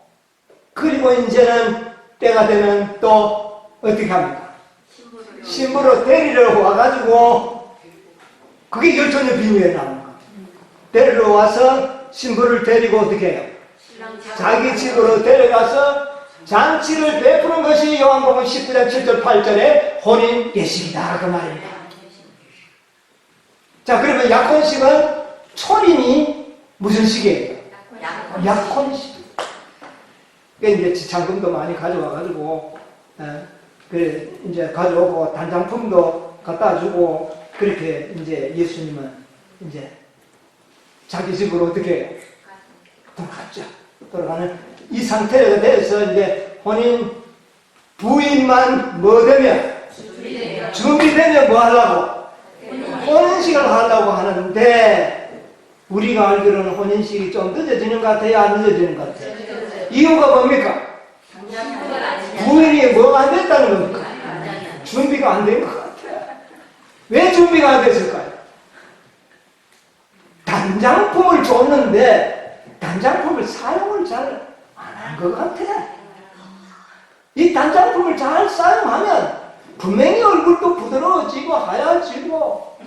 그리고 이제는 때가 되면 또 어떻게 합니까? 신부로 데리러 와가지고, 그게 열처녀 비밀에 나오는 거예요. 데리러 와서 신부를 데리고 어떻게 해요? 자기 집으로 데려가서 잔치를 베푸는 것이 요한복음 19장 7절 8절의 혼인 예식이다 그 말입니다. 자, 그러면 약혼식은 초림이 무슨 식이에요? 약혼식. 그러니까 이제 지창금도 많이 가져와가지고, 그래 이제 가져오고 단장품도 갖다 주고, 그렇게 이제 예수님은 이제 자기 집으로 어떻게 해요? 돌아갔죠. 돌아가는 이 상태가 돼서 이제 혼인 부인만 뭐 되면 준비되면 뭐 하려고? 혼인식을 하려고 하는데, 우리가 알기로는 혼인식이 좀 늦어지는 것 같아요? 안 늦어지는 것 같아요? 이유가 뭡니까? 부인이 뭐가 안 됐다는 겁니까? 준비가 안 된 것 같아요. 왜 준비가 안 됐을까요? 단장품을 줬는데 단장품을 사용을 잘 안 한 것 같아. 이 단장품을 잘 사용하면 분명히 얼굴도 부드러워지고 하얘지고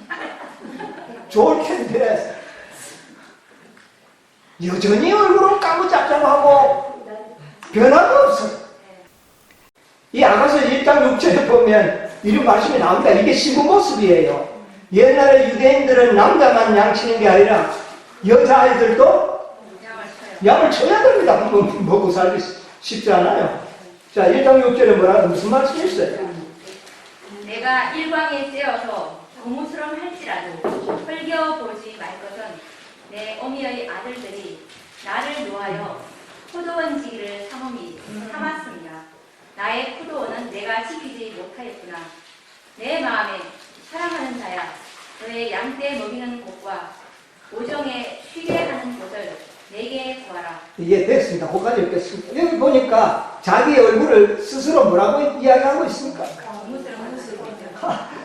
좋을 텐데, 여전히 얼굴은 까무잡잡하고 변화가 없어요. 이 아가서 1장 6절에 보면 이런 말씀이 나옵니다. 이게 신부 모습이에요. 옛날에 유대인들은 남자만 양치는 게 아니라 여자아이들도 양을 쳐야 됩니다. 먹고 살기 쉽지 않아요. 자, 1장 6절에 무슨 말씀이 있어요? 내가 일광에 쬐어서 고무스럼 할지라도 헐겨보지 말 것은 내 어미의 아들들이 나를 놓아여 포도원지기를 삼았습니다. 나의 포도원은 내가 지키지 못하였구나. 내 마음에 사랑하는 자야, 너의 양떼 먹이는 곳과 오정에 쉬게 하는 곳을 내게 구하라. 이게 됐습니다. 거기까지 읽겠습니다. 여기 보니까 자기 얼굴을 스스로 뭐라고 이야기하고 있습니까?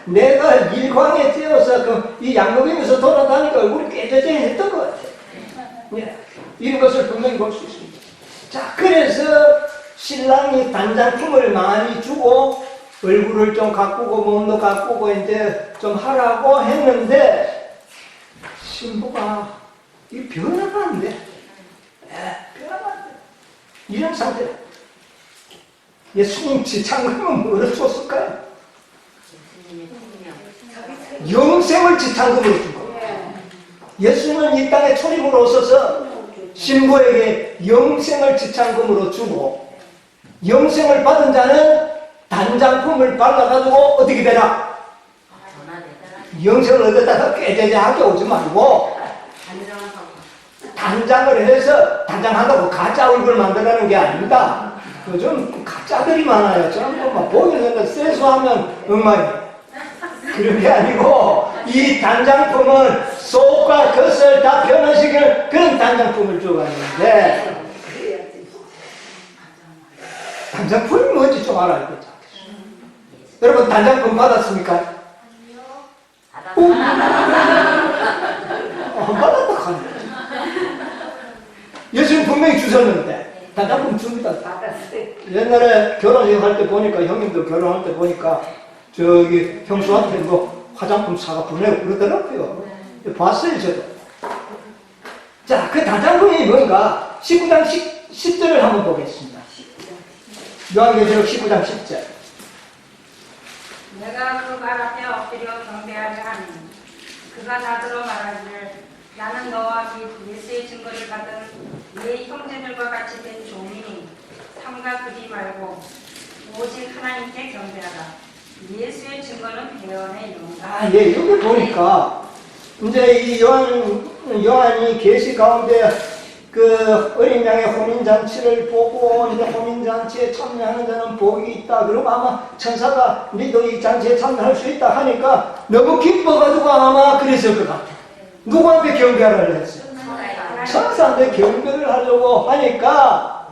내가 일광에 쬐어서 이 양먹이면서 돌아다니까 얼굴이 깨져져했던 것 같아요. 예, 이런 것을 분명히 볼 수 있습니다. 자, 그래서 신랑이 단장품을 많이 주고 얼굴을 좀 가꾸고 몸도 가꾸고 이제 좀 하라고 했는데, 신부가 이 변화가 안 돼. 변화가 안 돼. 이런 상태. 예수님 지창금은 뭐로 줬을까요? 영생을 지창금으로 준 겁니다. 예수님은 이 땅에 초림으로 오셔서 신부에게 영생을 지창금으로 주고, 영생을 받은 자는 단장품을 발라가지고 어떻게 되나? 영생을 얻었다가 꾀죄죄하게 오지 말고 단장을 해서, 단장한다고 가짜 얼굴 만들라는 게 아닙니다. 요즘 가짜들이 많아요. 전부 막 보면서 세수하면 엉망이에요. 그런 게 아니고 이 단장품은 속과 겉을 다 변화시키는 그런 단장품을 줘가는데, 단장품이 뭔지 좀 알아야겠죠. 여러분 단장품 받았습니까? 받았다 하네. 예수님 분명히 주셨는데 단장품 줍니다. 옛날에 결혼식 할 때 보니까, 형님들 결혼할 때 보니까 저기 형수한테 뭐 화장품 사가 보내고 그러더라고요. 봤어요, 저도. 자, 그 단장품이 뭔가 19장 10절을 한번 보겠습니다. 요한계시록 19장 10절. 내가 그 발 앞에 엎드려 경배하려 하니 그가 나더러 말하기를 나는 너와 및 예수의 증거를 받은 네 형제들과 같이 된 종이니 삼가 그리 말고 오직 하나님께 경배하라. 예수의 증거는 대언의 영이다. 아, 예, 여기 보니까 이제 이 요한이 계시 가운데 그 어린 양의 혼인잔치를 보고 이제 혼인잔치에 참여하는 자는 복이 있다. 그러면 아마 천사가 우리도 이 잔치에 참여할 수 있다 하니까 너무 기뻐가지고 아마 그랬을 것 같아. 누구한테 경배를 했어요? 천사한테 경배를 하려고 하니까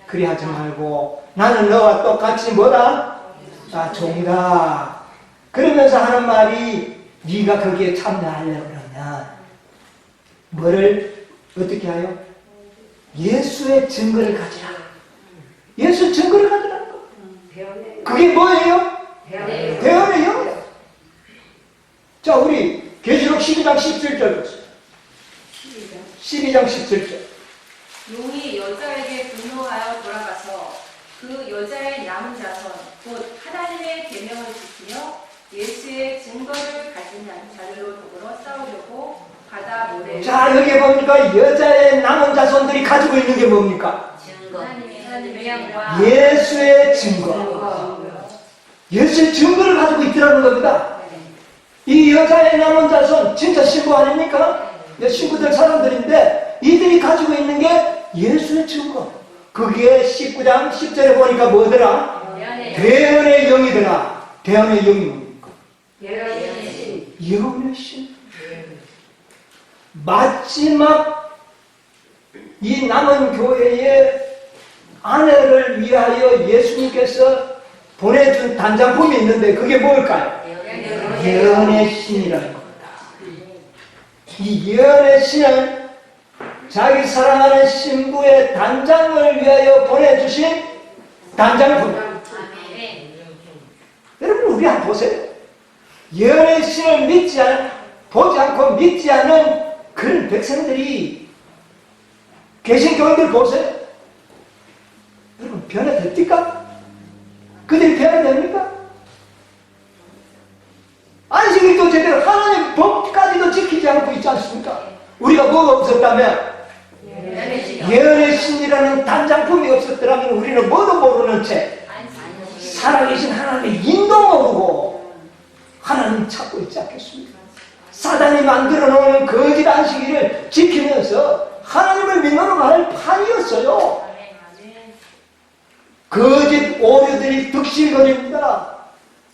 그리 하지 말고 나는 너와 똑같이 뭐다? 종이다. 그러면서 하는 말이 네가 거기에 참여하려고 그러면 뭐를 어떻게 하여? 예수의 증거를 가지라. 예수 증거를 가지라는 거. 그게 뭐예요? 대언의 영. 자, 우리 계시록 12장 17절 보세요. 12장 17절. 용이 여자에게 분노하여 돌아가서 그 여자의 남은 자손 곧 하나님의 계명을 지키며 예수의 증거를 가진 자들로 더불어 싸우려고 바다 모래를. 자, 여기 보니까 여자의 남은 자손들이 가지고 있는 게 뭡니까? 하나님의 계명과 예수의 증거. 예수의 증거를 가지고 있더라는 겁니다. 이 여자의 남은 자손 진짜 신부 아닙니까? 신부들 사람들인데 이들이 가지고 있는 게 예수의 증거. 그게 19장 10절에 보니까 뭐더라? 대언의 영이더라. 대언의 영이 뭡니까? 예언의 신. 마지막 이 남은 교회의 아내를 위하여 예수님께서 보내준 단장품이 있는데 그게 뭘까요? 예언의 신이라는 겁니다. 이 예언의 신은 자기 사랑하는 신부의 단장을 위하여 보내주신 단장품. 여러분 우리 한번 보세요. 예언의 신을 보지 않고 믿지 않은 그런 백성들이 계신 교회들 보세요. 여러분 변화됩니까? 그들이 변화됩니까? 안식일도 제대로 하나님 법까지도 지키지 않고 있지 않습니까? 우리가 뭐가 없었다면 예언의 신이라는 단장품이 없었더라면 우리는 뭐도 모르는 채 살아계신 하나님의 인도 모르고 하나님 찾고 있지 않겠습니까? 사단이 만들어 놓은 거짓 안식일을 지키면서 하나님을 믿는 갈 판이었어요. 거짓 오류들이 득실거립니다.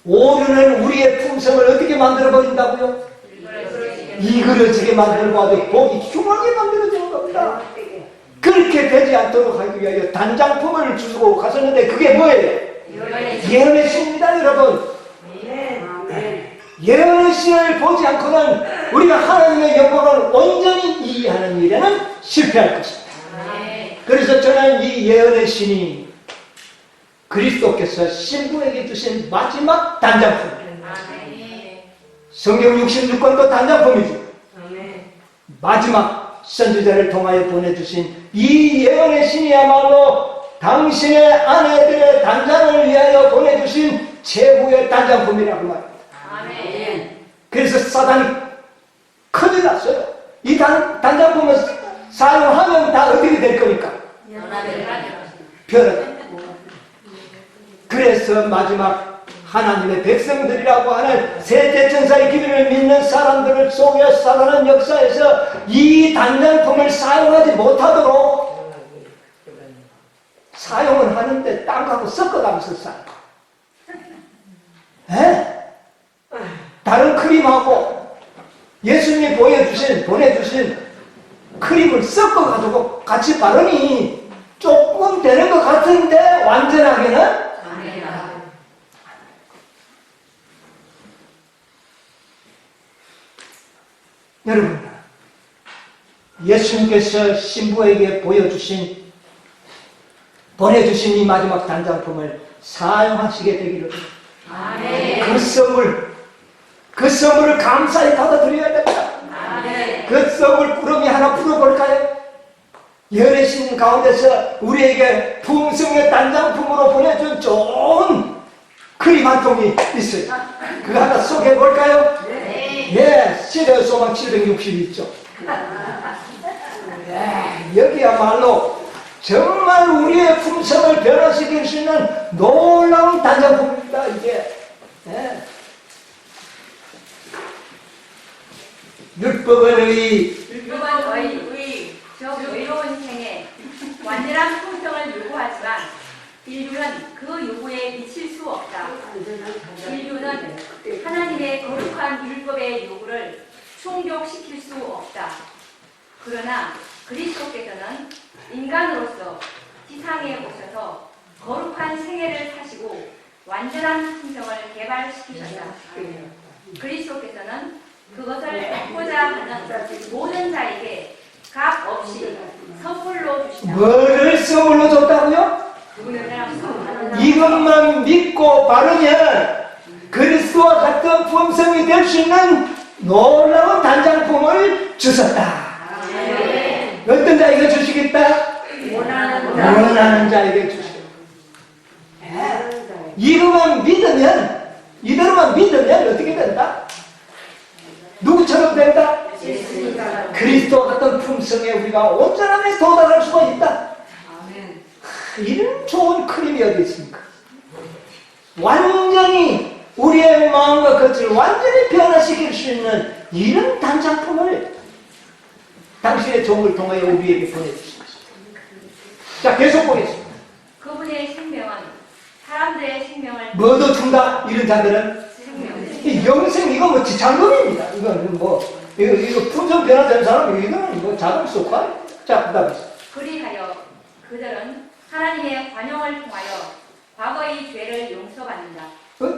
오류는 우리의 품성을 어떻게 만들어버린다고요? 이그러지게 만들고 아주 복이 흉하게 만들어지는 겁니다. 그렇게 되지 않도록 하기 위하여 단장품을 주고 가셨는데 그게 뭐예요? 예언의 신입니다, 여러분. 예언의 신을 보지 않고는 우리가 하나님의 영광을 온전히 이해하는 일에는 실패할 것입니다. 그래서 저는 이 예언의 신이 그리스도께서 신부에게 주신 마지막 단장품. 성경 66권도 단장품이죠. 마지막 선지자를 통하여 보내주신 이 예언의 신이야말로 당신의 아내들의 단장을 위하여 보내주신 최후의 단장품이라고 말합니다. 아멘. 그래서 사단이 큰일 났어요. 이 단장품을 사용하면 다 어떻게 될 겁니까? 변화돼. 그래서 마지막 하나님의 백성들이라고 하는 셋째 천사의 기름을 믿는 사람들을 속여 사단은 역사에서 이 단장품을 사용하지 못하도록 사용은 하는데 땅하고 섞어가면서 사요. 다른 크림하고 예수님이 보내주신 크림을 섞어가지고 같이 바르니 조금 되는 것 같은데 완전하게는 여러분, 예수님께서 신부에게 보내주신 이 마지막 단장품을 사용하시게 되기를 그 선물을 감사히 받아들여야 됩니다. 그 선물 꾸러미 하나 풀어볼까요? 열애신 가운데서 우리에게 풍성의 단장품으로 보내준 좋은 크림 한 통이 있어요. 그거 하나 소개해볼까요? 네, 시대의 소망 760이 있죠. 여기야말로 정말 우리의 품성을 변화시킬 수 있는 놀라운 단장품입니다, 이게. 율법은 저 외로운 생에 완전한 풍성을 요구하지만 인류는 그 요구에 미칠 수 없다. 인류는 하나님의 거룩한 율법의 요구를 충족시킬 수 없다. 그러나 그리스도께서는 인간으로서 지상에 오셔서 거룩한 생애를 사시고 완전한 품성을 개발시키셨다. 그리스도께서는 그것을 얻고자 하는 모든 자에게 값 없이 선물로 주신다. 뭐를 선물로 줬다고요? 이것만 믿고 바르면 그리스도와 같은 품성이 될 수 있는 놀라운 단장품을 주셨다. 어떤 자에게 주시겠다? 원하는 자에게 주시겠다. 이대로만 믿으면 어떻게 된다? 누구처럼 된다? 그리스도와 같은 품성에 우리가 온전함에 도달할 수가 있다. 이런 좋은 크림이 어디 있습니까? 완전히 우리의 마음과 겉을 완전히 변화시킬 수 있는 이런 단장품을 당신의 종을 통하여 우리에게 보내주십니다. 자, 계속 보겠습니다. 그분의 생명은 사람들의 생명을 뭐도 준다? 이런 자들은 이 영생 이거 뭐 지창금입니다. 이거는 이거 품성 변화된 사람 이거는 뭐 자동 속화. 자, 그다음에 그리하여 그들은 하나님의 관용을 통하여 과거의 죄를 용서받는다.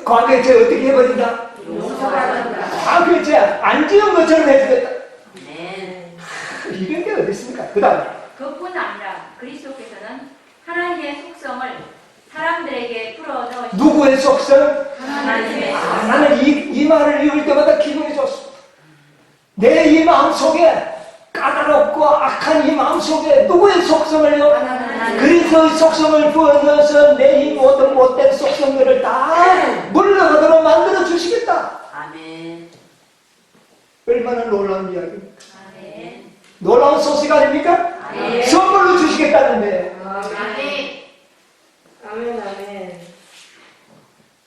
과거의 죄 어떻게 해버린다? 용서받는다. 과거의 죄 안 지은 것처럼 해주겠다. 이런 게 어디 있습니까? 그 다음에 그뿐 아니라 그리스도께서는 하나님의 속성을 사람들에게 풀어넣으시고 누구의 속성? 하나님의 속성. 나는 이 말을 읽을 때마다 기분이 좋습니다. 내 이 마음속에 까다롭고 악한 이 마음속에 누구의 속성을요? 그리스도의 속성을 부어넣어서 내 이 모든 못된 속성들을 다 물러가도록 만들어 주시겠다. 아멘. 얼마나 놀라운 이야기입니까? 아멘. 놀라운 소식 아닙니까? 아멘. 선물로 주시겠다는데 아멘.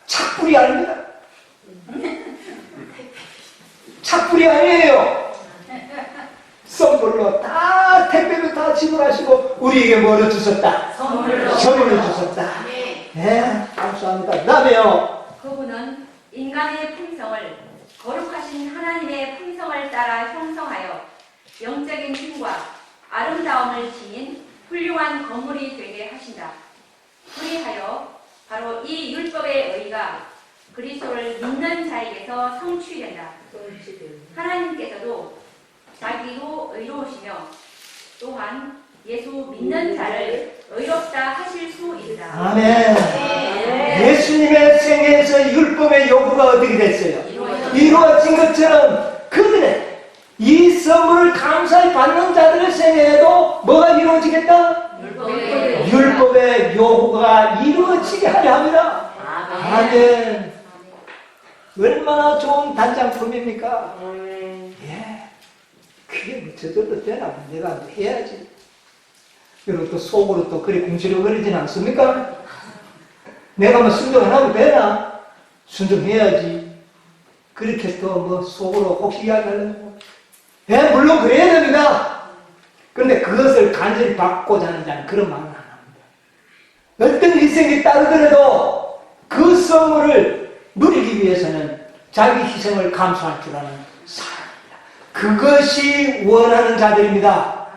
착불이 아닙니다. 착불이 아니에요. 선물로 다 택배도 다 지불하시고 우리에게 뭐를 주셨다? 선물로 주셨다. 네, 감사합니다. 그 다음에요. 그분은 인간의 품성을 거룩하신 하나님의 품성을 따라 형성하여 영적인 힘과 아름다움을 지닌 훌륭한 건물이 되게 하신다. 그리하여 바로 이 율법의 의가 그리스도를 믿는 자에게서 성취된다. 하나님께서도 자기도 의로우시며 또한 예수 믿는 자를 의롭다 하실 수 있다. 아멘. 예수님의 생애에서 율법의 요구가 어떻게 됐어요? 이루어진 것처럼 그들의 이 선물을 감사히 받는 자들의 생애에도 뭐가 이루어지겠다? 율법의 요구가 이루어지게 하려 합니다. 아멘. 얼마나 좋은 단장품입니까? 예. 그게 뭐 저절로 되나? 내가 해야지. 그리고 또 속으로 또 그리 궁시렁거리진 않습니까? 내가 뭐 순종 안 하면 되나? 순종해야지. 그렇게 또 뭐 속으로 혹시 이야기하려고. 예, 물론 그래야 됩니다. 그런데 그것을 간절히 받고자 하는 자는 그런 마음을 안 합니다. 어떤 희생이 따르더라도 그 선물을 누리기 위해서는 자기 희생을 감수할 줄 아는 사람입니다. 그것이 원하는 자들입니다.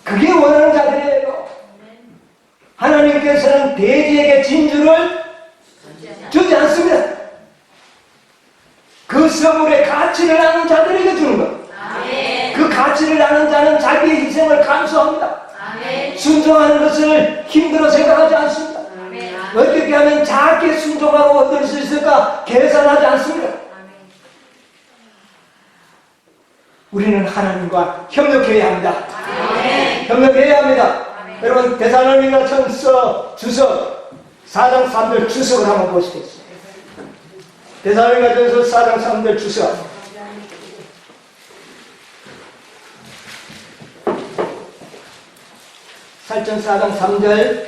그게 원하는 자들이에요. 하나님께서는 돼지에게 진주를 주지 않습니다. 그 선물의 가치를 아는 자들에게 주는 것. 그 가치를 아는 자는 자기의 희생을 감수합니다. 순종하는 것을 힘들어 생각하지 않습니다. 어떻게 하면 작게 순종하고 얻을 수 있을까 계산하지 않습니다. 우리는 하나님과 협력해야 합니다. 협력해야 합니다. 여러분 데살로니가전서 주석 4장 3절 주석을 한번 보시겠습니다. 데살로니가전서 4장 3절 주석. 살전 4장 3절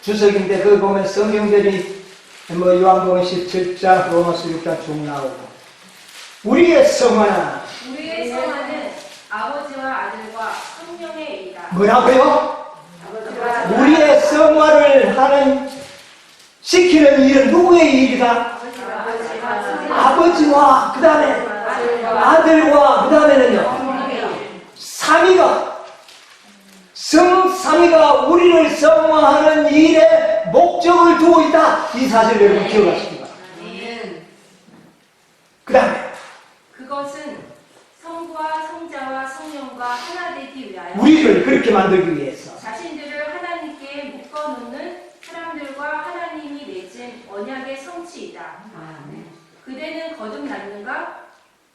주석인데 그거 보면 성경들이 뭐 요한복음 17장, 로마서 6장 쭉 나오고 우리의 성화는 아버지와 아들과 성령의 일이다. 뭐라고요? 우리의 성화를 하는 시키는 일은 누구의 일이다? 아버지와 그 다음에 아들과 그 다음에는요 삼위가 성삼위가 우리를 성화하는 일에 목적을 두고 있다. 이 사실을 여러분 기억하시기 바랍니다. 그 다음에 그것은 성부와 성자와 성령과 하나 되기 위하여 우리를 그렇게 만들기 위해서 자신들을 하나님께 묶어놓는 사람들과 하나님이 맺은 언약의 성취이다. 그대는 거듭났는가?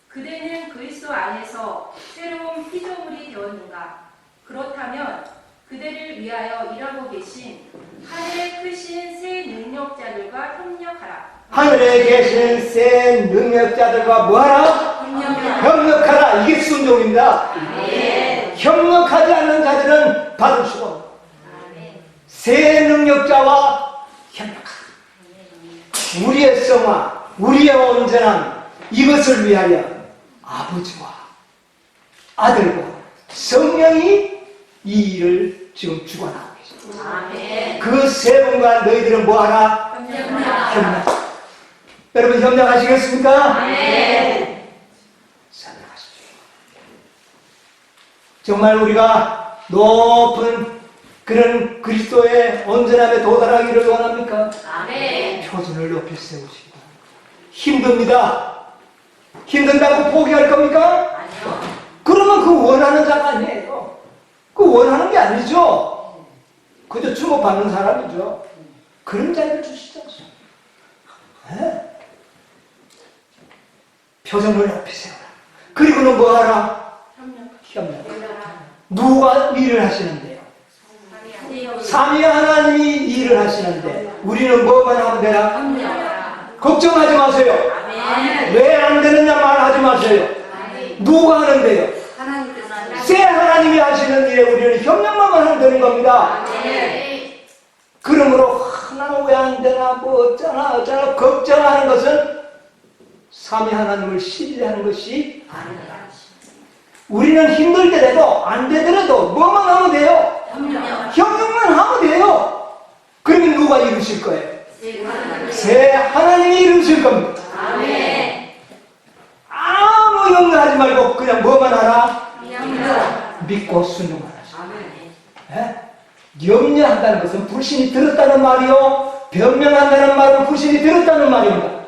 그대는 그리스도 안에서 새로운 피조물이 되었는가? 그렇다면 그대를 위하여 일하고 계신 하늘에 크신 새 능력자들과 협력하라. 하늘에 계신 새 능력자들과 뭐하라? 협력하라. 이게 순종입니다. 협력하지 않는 자들은 받을 수가 없다. 새 능력자와 협력하라. 우리의 성화, 우리의 온전함, 이것을 위하여 아버지와 아들과 성령이 이 일을 지금 주관하고 계십니다. 그 세 분과 너희들은 뭐하라? 협력. 여러분 협력하시겠습니까? 협력하십시오. 정말 우리가 높은 그런 그리스도의 온전함에 도달하기를 원합니까? 표준을 높이 세우시고 힘듭니다. 힘든다고 포기할 겁니까? 그러면 그 원하는 자가 아니에요. 그 원하는 게 아니죠. 그저 주목받는 사람이죠. 그런 자를 주시죠. 네? 표정을 높이 세워라. 그리고는 뭐하라? 협력. 누가 일을 하시는데요? 삼위 하나님이 일을 하시는데 우리는 뭐만 하면 되나? 걱정하지 마세요. 왜 안 되느냐 말하지 마세요. 누가 하는데요? 새 하나님이 하시는 일에 우리는 협력만 하면 되는 겁니다. 그러므로 하나는 왜 안 되나 뭐 어쩌나 걱정하는 것은 삼위 하나님을 신뢰하는 것이 아니다. 우리는 힘들더라도 안 되더라도 뭐만 하면 돼요? 협력만 하면 돼요. 그러면 누가 이루실 거예요? 새 하나님이 이루실 겁니다. 아무 염려하지 말고 그냥 뭐만 하라? 믿고 순종만 하시오. 염려한다는 것은 불신이 들었다는 말이요, 변명한다는 말은 불신이 들었다는 말입니다.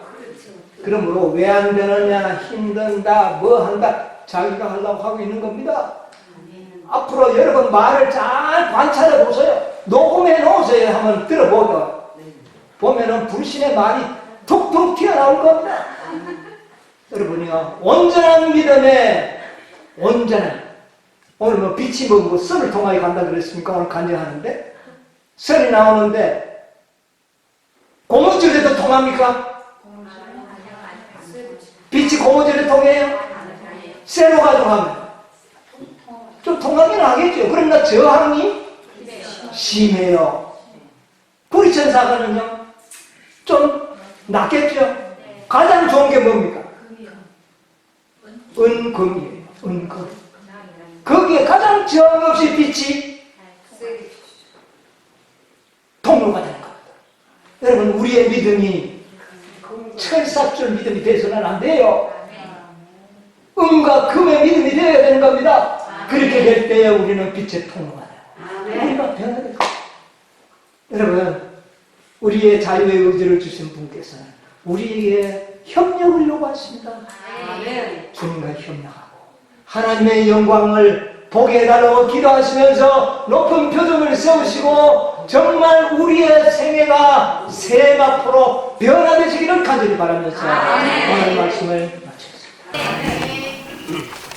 그러므로 왜 안 되느냐, 힘든다, 뭐 한다, 자기가 하려고 하고 있는 겁니다. 앞으로 여러분 말을 잘 관찰해 보세요. 녹음해 놓으세요. 한번 들어보고 보면은 불신의 말이 툭툭 튀어나올 겁니다. 여러분이요, 온전한 믿음에 온전한 오늘 뭐 빛이 뭐 썰을 통하게 간다 그랬습니까? 오늘 간증하는데 썰이 나오는데 고무줄에도 통합니까? 빛이 고무줄에 통해요? 쇠로 가져가면 좀 통하긴 하겠죠. 그러나 저항이 심해요. 구리천사가는요 좀 낫겠죠. 가장 좋은 게 뭡니까? 은금이에요. 은금. 거기에 가장 저항 없이 빛이 통로가 되는 겁니다. 여러분, 우리의 믿음이 철삭줄 믿음이 돼서는 안 돼요. 은과 금의 믿음이 되어야 되는 겁니다. 그렇게 될 때에 우리는 빛의 통로가 돼요. 우리가 되어야 돼요. 여러분, 우리의 자유의 의지를 주신 분께서는 우리에게 협력을 요구하십니다. 주님과 협력하고 하나님의 영광을 보게 해달라고 기도하시면서 높은 표정을 세우시고 정말 우리의 생애가 샘 앞으로 변화되시기를 간절히 바라면서 오늘 말씀을 마치겠습니다.